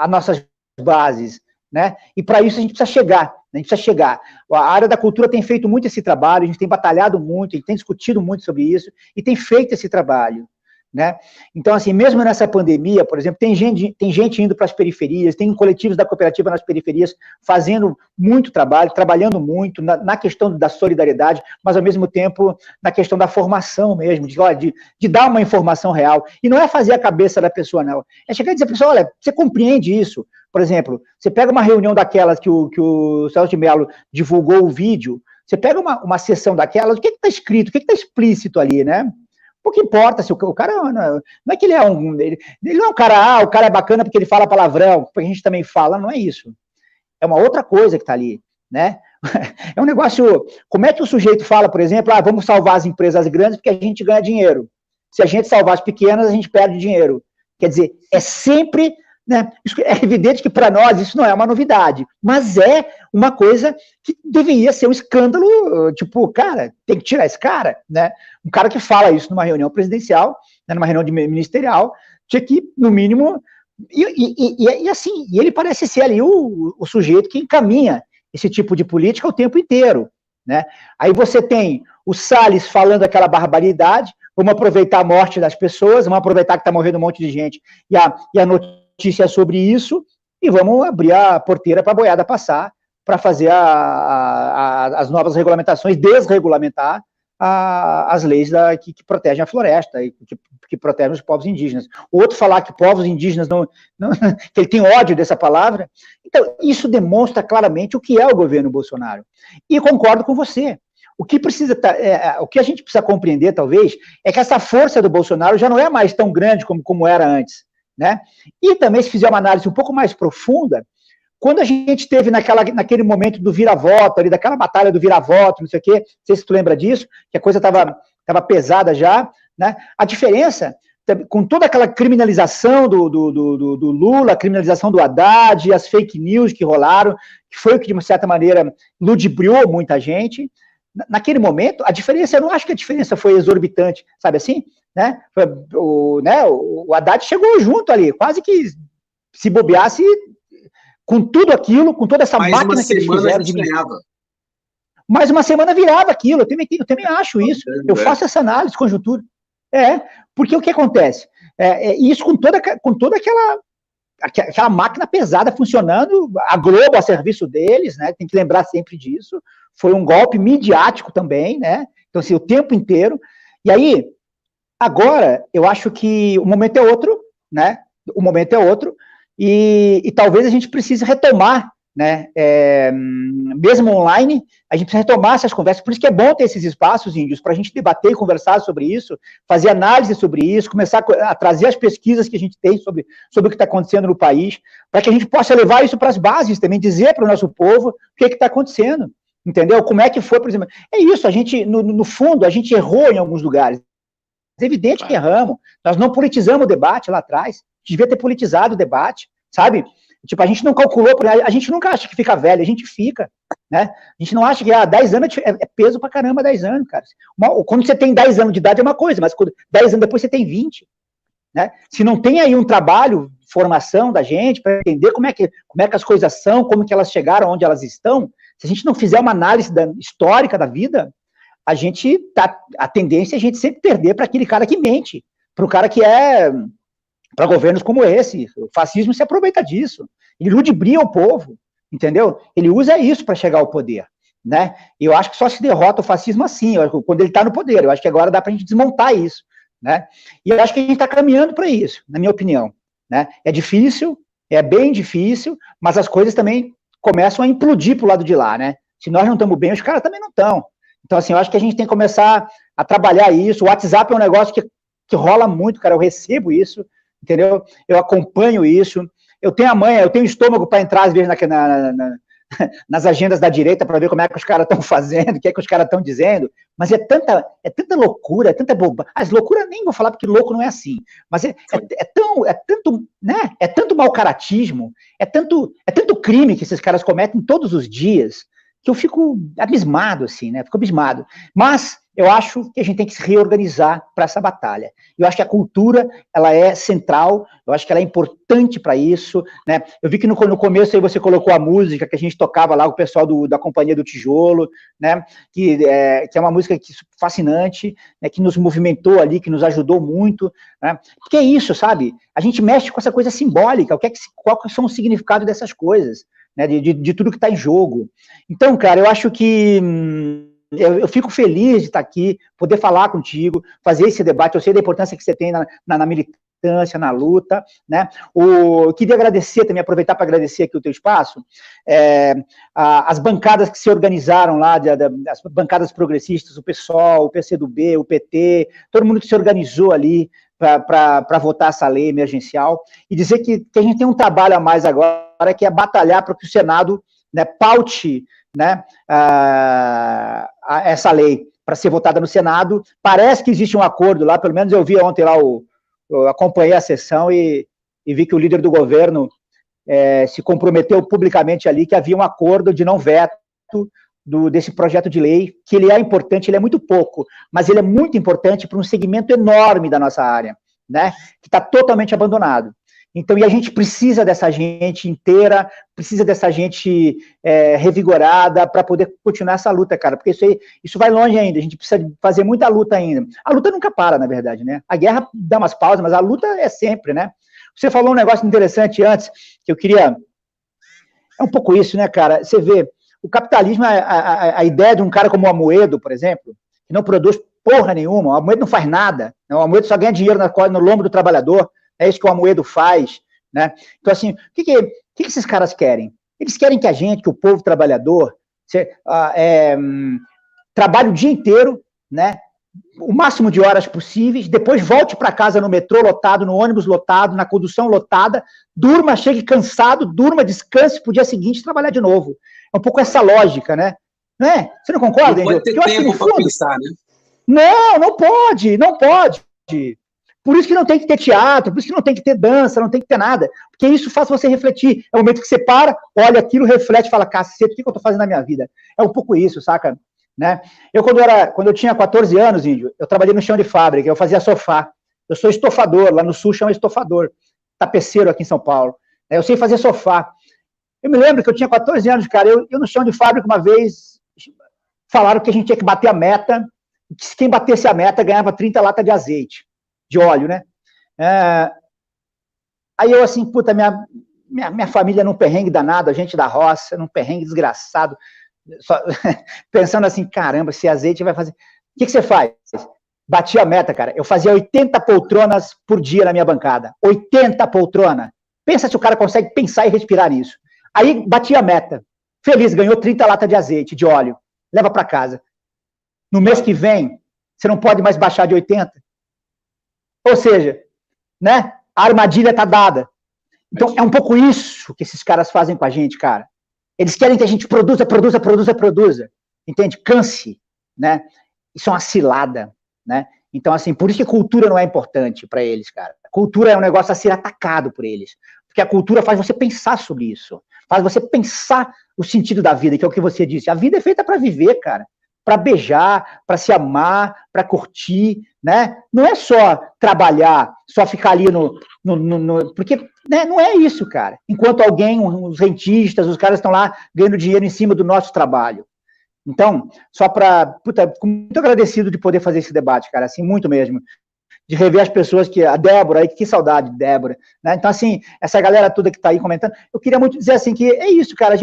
nossas bases, né? E para isso a gente precisa chegar. A área da cultura tem feito muito esse trabalho, a gente tem batalhado muito, a gente tem discutido muito sobre isso e tem feito esse trabalho, né? Então, assim, mesmo nessa pandemia, por exemplo, tem gente indo para as periferias, tem coletivos da cooperativa nas periferias fazendo muito trabalho, trabalhando muito na questão da solidariedade, mas ao mesmo tempo na questão da formação mesmo, de dar uma informação real. E não é fazer a cabeça da pessoa, não. É chegar e dizer, pessoal, olha, você compreende isso? Por exemplo, você pega uma reunião daquelas que o Celso de Mello divulgou o vídeo, você pega uma sessão daquelas, o que está escrito, o que está explícito ali, né? Pouco importa se o cara não é que ele não é um cara, o cara é bacana porque ele fala palavrão, porque a gente também fala, não é isso. É uma outra coisa que está ali, né? É um negócio, como é que o sujeito fala, por exemplo, vamos salvar as empresas grandes porque a gente ganha dinheiro. Se a gente salvar as pequenas, a gente perde dinheiro. Quer dizer, é sempre, né? É evidente que para nós isso não é uma novidade, mas é uma coisa que deveria ser um escândalo, tipo, cara, tem que tirar esse cara, né? Um cara que fala isso numa reunião presidencial, né, numa reunião ministerial, tinha que, no mínimo, assim, ele parece ser ali o sujeito que encaminha esse tipo de política o tempo inteiro, né? Aí você tem o Salles falando aquela barbaridade, vamos aproveitar a morte das pessoas, vamos aproveitar que está morrendo um monte de gente, e a notícia sobre isso, e vamos abrir a porteira para a boiada passar, para fazer as novas regulamentações, desregulamentar as leis que protegem a floresta, e que protegem os povos indígenas. O outro falar que povos indígenas que ele tem ódio dessa palavra. Então, isso demonstra claramente o que é o governo Bolsonaro. E concordo com você. O que a gente precisa compreender, talvez, é que essa força do Bolsonaro já não é mais tão grande como era antes, né? E também, se fizer uma análise um pouco mais profunda, quando a gente teve naquele momento do vira-voto, ali, daquela batalha do vira-voto, não sei o quê, não sei se tu lembra disso, que a coisa estava pesada já, né? A diferença, com toda aquela criminalização do Lula, a criminalização do Haddad, as fake news que rolaram, que foi o que, de uma certa maneira, ludibriou muita gente, naquele momento, a diferença, eu não acho que a diferença foi exorbitante, sabe assim? Né? O Haddad chegou junto ali, quase que se bobeasse com tudo aquilo, com toda essa máquina que eles fizeram de mais uma semana virava aquilo, eu também acho isso, eu faço essa análise, conjuntura. Porque o que acontece? Isso com toda aquela máquina pesada funcionando, a Globo a serviço deles, né? Tem que lembrar sempre disso, foi um golpe midiático também, né? Então, assim, o tempo inteiro. E aí, agora, eu acho que o momento é outro, né? O momento é outro, e talvez a gente precise retomar, né? Mesmo online, a gente precisa retomar essas conversas, por isso que é bom ter esses espaços, Índios, para a gente debater e conversar sobre isso, fazer análise sobre isso, começar a trazer as pesquisas que a gente tem sobre o que está acontecendo no país, para que a gente possa levar isso para as bases também, dizer para o nosso povo o que está acontecendo, entendeu? Como é que foi, por exemplo. É isso, a gente, no fundo, a gente errou em alguns lugares. É evidente que erramos. Nós não politizamos o debate lá atrás. A gente devia ter politizado o debate, sabe? Tipo, a gente não calculou, a gente nunca acha que fica velho, a gente fica, né? A gente não acha que 10 anos é peso pra caramba, 10 anos, cara. Quando você tem 10 anos de idade é uma coisa, mas 10 anos depois você tem 20, né? Se não tem aí um trabalho, formação da gente, para entender como é que as coisas são, como que elas chegaram onde elas estão, Se a gente não fizer uma análise histórica da vida, a tendência é a gente sempre perder para aquele cara que mente, para o cara que para governos como esse. O fascismo se aproveita disso, ele ludibria o povo, entendeu? Ele usa isso para chegar ao poder, né? E eu acho que só se derrota o fascismo assim, quando ele está no poder. Eu acho que agora dá para a gente desmontar isso, né? E eu acho que a gente está caminhando para isso, na minha opinião, né? É difícil, é bem difícil, mas as coisas também começam a implodir para o lado de lá, né? Se nós não estamos bem, os caras também não estão. Então, assim, eu acho que a gente tem que começar a trabalhar isso. O WhatsApp é um negócio que rola muito, cara. Eu recebo isso, entendeu? Eu acompanho isso. Eu tenho a manha, eu tenho estômago para entrar, às vezes, nas agendas da direita para ver como é que os caras estão fazendo, o que é que os caras estão dizendo. Mas é tanta loucura, é tanta bobagem. As loucuras nem vou falar, porque louco não é assim. Mas é tanto, né? É tanto mau caratismo, é tanto crime que esses caras cometem todos os dias, que eu fico abismado, assim, né? Fico abismado. Mas eu acho que a gente tem que se reorganizar para essa batalha. Eu acho que a cultura, ela é central, eu acho que ela é importante para isso, né? Eu vi que no começo aí você colocou a música que a gente tocava lá, o pessoal da Companhia do Tijolo, né? Que é uma música fascinante, né? Que nos movimentou ali, que nos ajudou muito, né? Porque é isso, sabe? A gente mexe com essa coisa simbólica, qual são os significados dessas coisas, né, de tudo que está em jogo. Então, cara, eu acho que eu fico feliz de estar aqui, poder falar contigo, fazer esse debate. Eu sei da importância que você tem na militância, na luta, né? Eu queria agradecer também, aproveitar para agradecer aqui o teu espaço, as bancadas que se organizaram lá, as bancadas progressistas, o PSOL, o PCdoB, o PT, todo mundo que se organizou ali para votar essa lei emergencial, e dizer que a gente tem um trabalho a mais agora, que é batalhar para que o Senado, né, paute, né, essa lei para ser votada no Senado. Parece que existe um acordo lá, pelo menos eu vi ontem lá, eu acompanhei a sessão e vi que o líder do governo se comprometeu publicamente ali que havia um acordo de não veto desse projeto de lei, que ele é importante, ele é muito pouco, mas ele é muito importante para um segmento enorme da nossa área, né, que está totalmente abandonado. Então, e a gente precisa dessa gente inteira, precisa dessa gente revigorada para poder continuar essa luta, cara, porque isso vai longe ainda, a gente precisa fazer muita luta ainda. A luta nunca para, na verdade, né? A guerra dá umas pausas, mas a luta é sempre, né? Você falou um negócio interessante antes, que eu queria... É um pouco isso, né, cara? Você vê, o capitalismo, a ideia de um cara como o Amoedo, por exemplo, que não produz porra nenhuma, o Amoedo não faz nada, né? O Amoedo só ganha dinheiro no lombo do trabalhador, é isso que o Amoedo faz, né? Então, assim, o que esses caras querem? Eles querem que o povo trabalhador, trabalhe o dia inteiro, né? O máximo de horas possíveis, depois volte para casa no metrô lotado, no ônibus lotado, na condução lotada, durma, chegue cansado, durma, descanse, pro dia seguinte trabalhar de novo. É um pouco essa lógica, né? Você não concorda, Não pode ter tempo para pensar, né? Não pode. Por isso que não tem que ter teatro, por isso que não tem que ter dança, não tem que ter nada, porque isso faz você refletir. É o momento que você para, olha aquilo, reflete e fala, cacete, o que eu estou fazendo na minha vida? É um pouco isso, saca? Né? Quando eu tinha 14 anos, Índio, eu trabalhei no chão de fábrica, eu fazia sofá. Eu sou estofador, lá no sul chama estofador, tapeceiro aqui em São Paulo. Eu sei fazer sofá. Eu me lembro que eu tinha 14 anos, cara, eu no chão de fábrica uma vez, falaram que a gente tinha que bater a meta, que quem batesse a meta ganhava 30 latas de azeite, de óleo, né? Aí eu assim, puta, minha família num perrengue danado, a gente da roça, num perrengue desgraçado, só, pensando assim, caramba, esse azeite vai fazer... O que você faz? Bati a meta, cara. Eu fazia 80 poltronas por dia na minha bancada. 80 poltronas. Pensa se o cara consegue pensar e respirar nisso. Aí bati a meta. Feliz, ganhou 30 latas de azeite, de óleo. Leva para casa. No mês que vem, você não pode mais baixar de 80. Ou seja, né? A armadilha tá dada. Então, é um pouco isso que esses caras fazem com a gente, cara. Eles querem que a gente produza. Entende? Canse, né? Isso é uma cilada, né? Então, assim, por isso que a cultura não é importante para eles, cara. A cultura é um negócio a ser atacado por eles. Porque a cultura faz você pensar sobre isso. Faz você pensar o sentido da vida, que é o que você disse. A vida é feita para viver, cara. para beijar, para se amar, para curtir, né? Não é só trabalhar, só ficar ali porque né, não é isso, cara. Enquanto alguém, os rentistas, os caras estão lá ganhando dinheiro em cima do nosso trabalho. Então, só para... Fico muito agradecido de poder fazer esse debate, cara, assim, muito mesmo. De rever as pessoas a Débora aí, que saudade de Débora, né? Então, assim, essa galera toda que está aí comentando, eu queria muito dizer assim, que é isso, cara,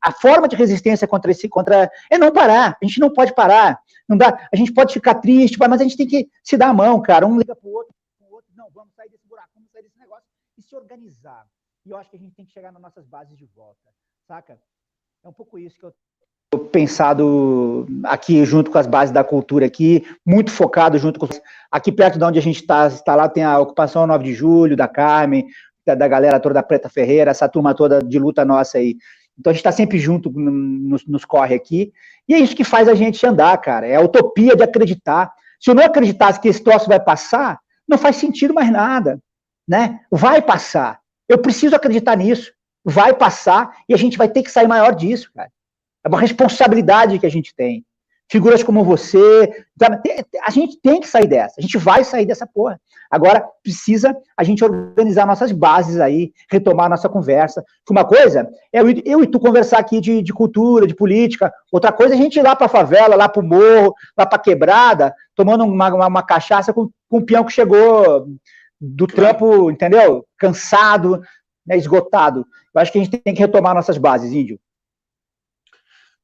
a forma de resistência é não parar, a gente não pode parar, não dá, a gente pode ficar triste, mas a gente tem que se dar a mão, cara, um liga pro outro, não, vamos sair desse buraco, vamos sair desse negócio, e se organizar, e eu acho que a gente tem que chegar nas nossas bases de volta, saca? É um pouco isso que eu pensado aqui junto com as bases da cultura aqui, muito focado junto com... Aqui perto de onde a gente está lá tem a Ocupação 9 de Julho, da Carmen, da galera toda da Preta Ferreira, essa turma toda de luta nossa aí. Então a gente está sempre junto nos corre aqui, e é isso que faz a gente andar, cara, é a utopia de acreditar. Se eu não acreditasse que esse troço vai passar, não faz sentido mais nada, né? Vai passar. Eu preciso acreditar nisso. Vai passar e a gente vai ter que sair maior disso, cara. É uma responsabilidade que a gente tem. Figuras como você, a gente tem que sair dessa, a gente vai sair dessa porra. Agora, precisa a gente organizar nossas bases aí, retomar a nossa conversa. Uma coisa é eu e tu conversar aqui de cultura, de política, outra coisa é a gente ir lá pra favela, lá pro morro, lá pra quebrada, tomando uma cachaça com um peão que chegou do trampo, entendeu? Cansado, né, esgotado. Eu acho que a gente tem que retomar nossas bases, Índio.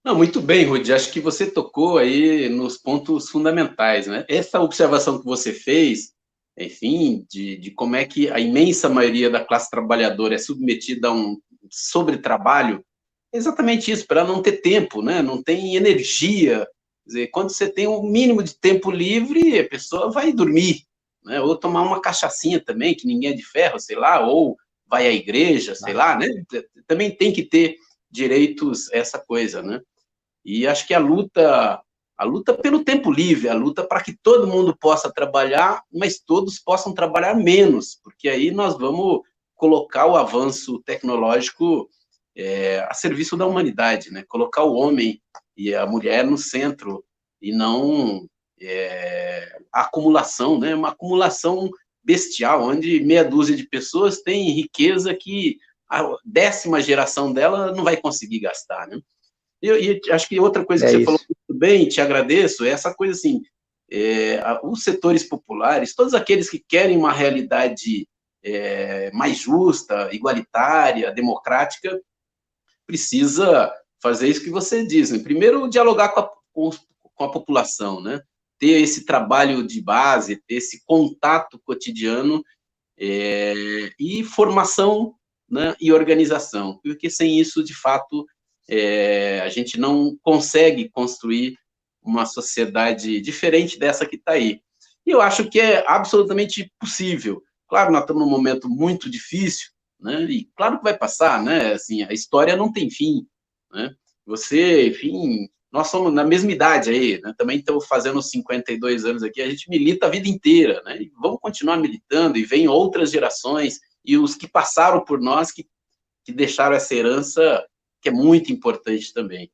Não, muito bem, Rudi. Acho que você tocou aí nos pontos fundamentais, né? Essa observação que você fez, enfim, de como é que a imensa maioria da classe trabalhadora é submetida a um sobretrabalho, é exatamente isso, para não ter tempo, né? Não tem energia. Quer dizer, quando você tem um mínimo de tempo livre, a pessoa vai dormir, né? Ou tomar uma cachaçinha também, que ninguém é de ferro, sei lá, ou vai à igreja, sei lá, né? Também tem que ter direitos, essa coisa, né? E acho que a luta pelo tempo livre, a luta para que todo mundo possa trabalhar, mas todos possam trabalhar menos, porque aí nós vamos colocar o avanço tecnológico a serviço da humanidade, né? Colocar o homem e a mulher no centro, e não a acumulação, né? Uma acumulação bestial, onde meia dúzia de pessoas tem riqueza que a 10ª geração dela não vai conseguir gastar, né? E acho que outra coisa que você falou muito bem, te agradeço, é essa coisa assim, os setores populares, todos aqueles que querem uma realidade mais justa, igualitária, democrática, precisa fazer isso que você diz, né? Primeiro, dialogar com a população, né? Ter esse trabalho de base, ter esse contato cotidiano e formação, né? E organização, porque sem isso, de fato, a gente não consegue construir uma sociedade diferente dessa que está aí. E eu acho que é absolutamente possível. Claro, nós estamos num momento muito difícil, né? E claro que vai passar, né? Assim, a história não tem fim, né? Você, enfim, nós somos na mesma idade aí, né? Também estamos fazendo 52 anos aqui, a gente milita a vida inteira, né? E vamos continuar militando, e vem outras gerações, e os que passaram por nós, que deixaram essa herança, que é muito importante também.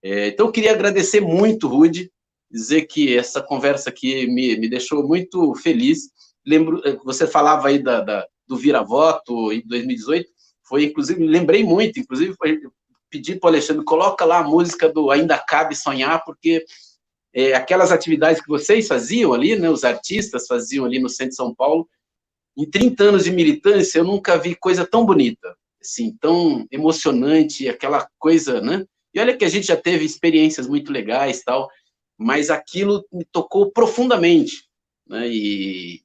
Então, eu queria agradecer muito, Rudi, dizer que essa conversa aqui me deixou muito feliz. Lembro, você falava aí do Vira-Voto em 2018, inclusive, lembrei muito, inclusive, pedi para o Alexandre, coloca lá a música do Ainda Cabe Sonhar, porque aquelas atividades que vocês faziam ali, né, os artistas faziam ali no centro de São Paulo, em 30 anos de militância, eu nunca vi coisa tão bonita, assim, tão emocionante, aquela coisa, né? E olha que a gente já teve experiências muito legais, tal, mas aquilo me tocou profundamente, né? E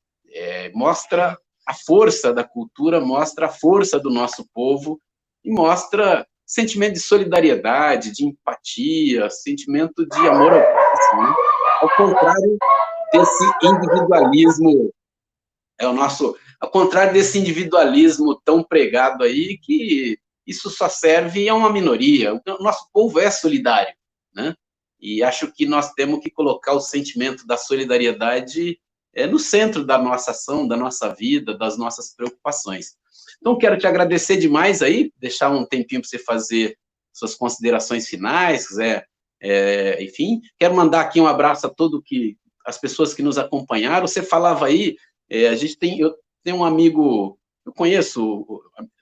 mostra a força da cultura, mostra a força do nosso povo e mostra sentimento de solidariedade, de empatia, sentimento de amor ao próximo, né? Ao contrário desse individualismo, ao contrário desse individualismo tão pregado aí, que isso só serve a uma minoria. O nosso povo é solidário, né? E acho que nós temos que colocar o sentimento da solidariedade no centro da nossa ação, da nossa vida, das nossas preocupações. Então, quero te agradecer demais aí, deixar um tempinho para você fazer suas considerações finais, quiser Enfim, quero mandar aqui um abraço a as pessoas que nos acompanharam. Você falava aí, eu tenho um amigo, eu conheço,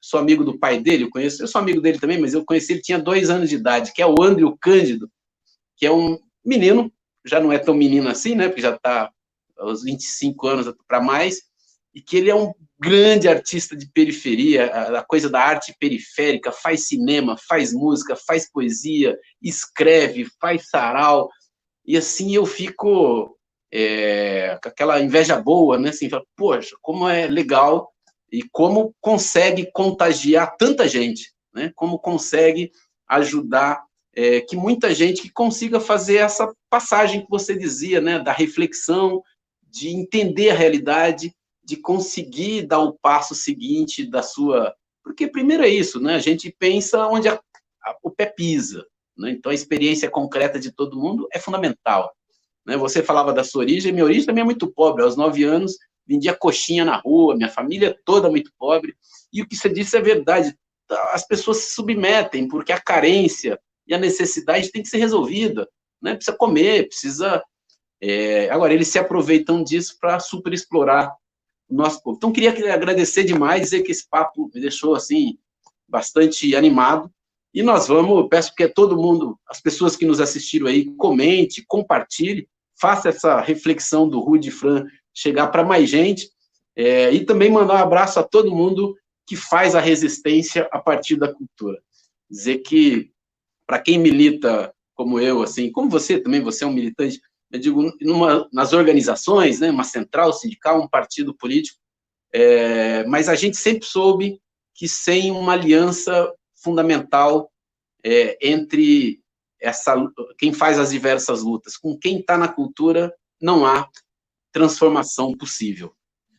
sou amigo do pai dele, eu sou amigo dele também, mas eu conheci ele, tinha 2 anos de idade, que é o Andrew Cândido, que é um menino, já não é tão menino assim, né, porque já está aos 25 anos para mais, e que ele é um grande artista de periferia, a coisa da arte periférica, faz cinema, faz música, faz poesia, escreve, faz sarau, e assim eu fico com aquela inveja boa, né, assim, poxa, como é legal e como consegue contagiar tanta gente, né, como consegue ajudar que muita gente que consiga fazer essa passagem que você dizia, né, da reflexão, de entender a realidade, de conseguir dar o passo seguinte da sua... Porque primeiro é isso, né, a gente pensa onde o pé pisa, né, então a experiência concreta de todo mundo é fundamental, né, você falava da sua origem, minha origem também é muito pobre, aos 9 anos vendia coxinha na rua, minha família toda muito pobre, e o que você disse é verdade, as pessoas se submetem, porque a carência e a necessidade tem que ser resolvida, né? Precisa comer, precisa... Agora, eles se aproveitam disso para superexplorar o nosso povo. Então, queria agradecer demais, dizer que esse papo me deixou, assim, bastante animado, e nós peço que todo mundo, as pessoas que nos assistiram aí, comente, compartilhe, faça essa reflexão do Rude Fran chegar para mais gente, e também mandar um abraço a todo mundo que faz a resistência a partir da cultura. Dizer que, para quem milita como eu, assim, como você também, você é um militante, eu digo, nas organizações, né, uma central sindical, um partido político, mas a gente sempre soube que sem uma aliança fundamental entre quem faz as diversas lutas, com quem está na cultura, não há transformação possível.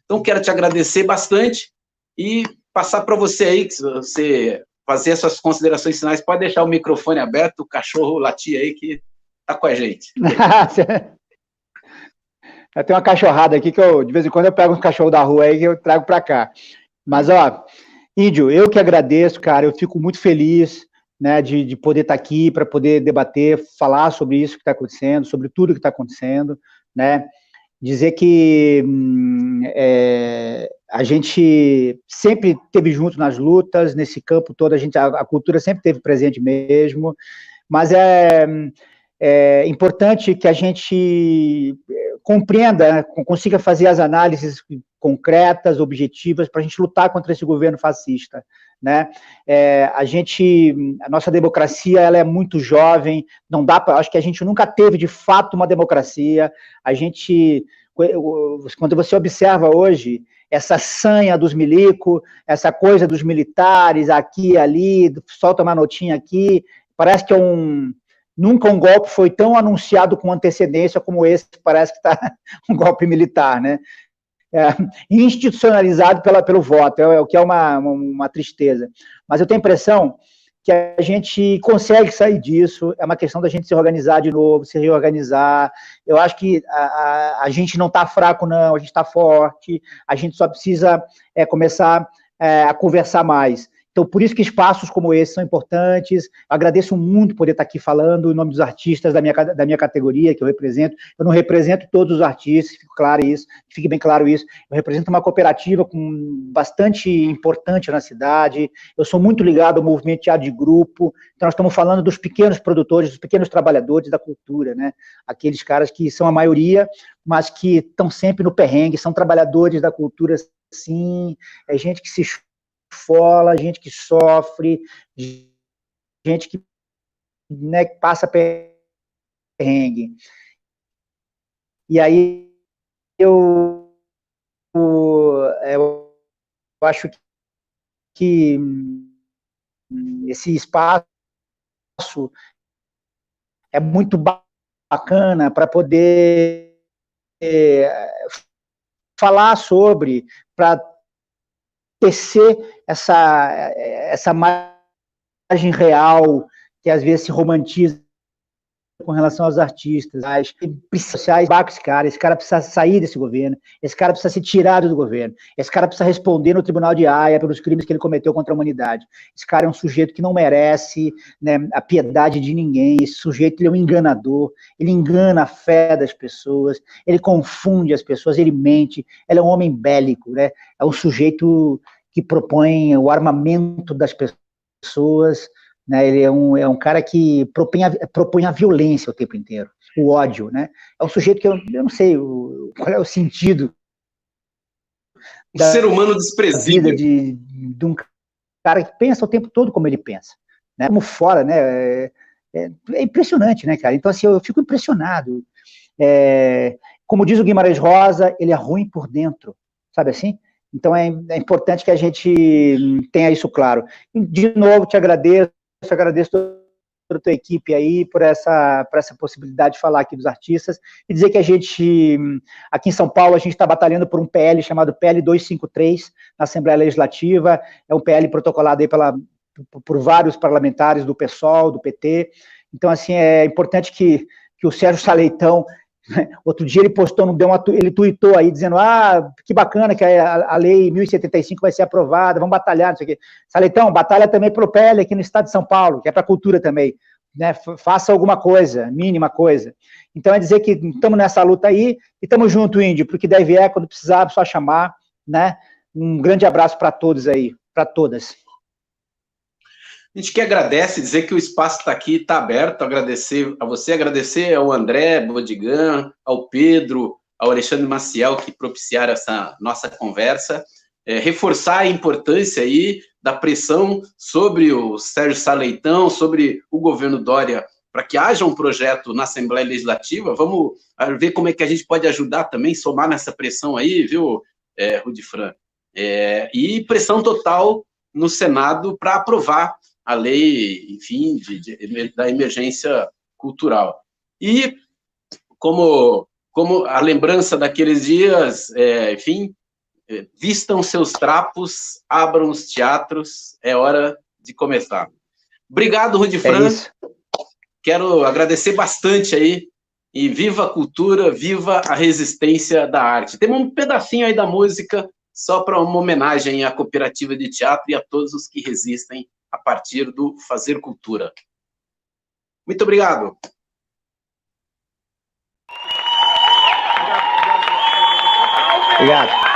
Então, quero te agradecer bastante e passar para você aí, que você fazer as suas considerações finais, pode deixar o microfone aberto, o cachorro latir aí, que está com a gente. Eu tenho uma cachorrada aqui que de vez em quando eu pego uns cachorros da rua aí que eu trago para cá. Mas, Índio, eu que agradeço, cara, eu fico muito feliz, né, de poder estar aqui para poder debater, falar sobre isso que está acontecendo, sobre tudo que está acontecendo, né, dizer que a gente sempre esteve junto nas lutas, nesse campo todo, a cultura sempre esteve presente mesmo, mas é importante que a gente compreenda, consiga fazer as análises concretas, objetivas, para a gente lutar contra esse governo fascista, né? A nossa democracia, ela é muito jovem, não dá para, acho que a gente nunca teve de fato uma democracia. Quando você observa hoje essa sanha dos milico, essa coisa dos militares aqui e ali, solta uma notinha aqui, parece que nunca um golpe foi tão anunciado com antecedência como esse, parece que está um golpe militar, né? Institucionalizado pelo voto, o que é uma tristeza. Mas eu tenho a impressão que a gente consegue sair disso, é uma questão da gente se organizar de novo, se reorganizar. Eu acho que a gente não está fraco, não, a gente está forte, a gente só precisa começar a conversar mais. Então, por isso que espaços como esse são importantes. Eu agradeço muito poder estar aqui falando em nome dos artistas da minha categoria, que eu represento. Eu não represento todos os artistas, fique bem claro isso. Eu represento uma cooperativa bastante importante na cidade. Eu sou muito ligado ao movimento teatro de grupo. Então, nós estamos falando dos pequenos produtores, dos pequenos trabalhadores da cultura, né? Aqueles caras que são a maioria, mas que estão sempre no perrengue, são trabalhadores da cultura, sim. É gente que se esfola, gente que sofre, gente que, né, passa perrengue. E aí eu acho que esse espaço é muito bacana para poder falar sobre, para tecer essa imagem real que às vezes se romantiza com relação aos artistas, as sociais, esse cara precisa sair desse governo, esse cara precisa ser tirado do governo, esse cara precisa responder no Tribunal de Haia pelos crimes que ele cometeu contra a humanidade. Esse cara é um sujeito que não merece, né, a piedade de ninguém, esse sujeito ele é um enganador, ele engana a fé das pessoas, ele confunde as pessoas, ele mente, ele é um homem bélico, né? É um sujeito que propõe o armamento das pessoas, né? Ele é um cara que propõe a violência o tempo inteiro, o ódio, né? É um sujeito que eu não sei qual é o sentido da ser humano desprezível. Vida de um cara que pensa o tempo todo como ele pensa, né? Como fora, né? É impressionante, né, cara? Então, assim, eu fico impressionado. Como diz o Guimarães Rosa, ele é ruim por dentro, sabe assim? Então, é importante que a gente tenha isso claro. De novo, te agradeço toda a tua equipe aí por essa possibilidade de falar aqui dos artistas e dizer que a gente, aqui em São Paulo, a gente está batalhando por um PL chamado PL 253 na Assembleia Legislativa, é um PL protocolado aí por vários parlamentares do PSOL, do PT. Então, assim, é importante que o Sérgio Saleitão, outro dia ele postou, ele tweetou aí, dizendo, que bacana que a lei 1075 vai ser aprovada, vamos batalhar, não sei o quê. Saleitão, batalha também pro PL aqui no estado de São Paulo, que é para a cultura também, né? Faça alguma coisa, mínima coisa. Então é dizer que estamos nessa luta aí, e estamos junto, Índio, porque deve quando precisar, só chamar, né? Um grande abraço para todos aí, para todas. A gente que agradece, dizer que o espaço está aqui, está aberto, agradecer a você, agradecer ao André Bodigan, ao Pedro, ao Alexandre Maciel, que propiciaram essa nossa conversa, reforçar a importância aí da pressão sobre o Sérgio Saleitão, sobre o governo Dória, para que haja um projeto na Assembleia Legislativa. Vamos ver como é que a gente pode ajudar também, somar nessa pressão aí, viu, Rudifran? E pressão total no Senado para aprovar a lei, enfim, da emergência cultural. E como a lembrança daqueles dias, enfim, vistam seus trapos, abram os teatros, é hora de começar. Obrigado, Rudifran. Quero agradecer bastante aí, e viva a cultura, viva a resistência da arte. Temos um pedacinho aí da música, só para uma homenagem à cooperativa de teatro e a todos os que resistem a partir do Fazer Cultura. Muito obrigado. Obrigado.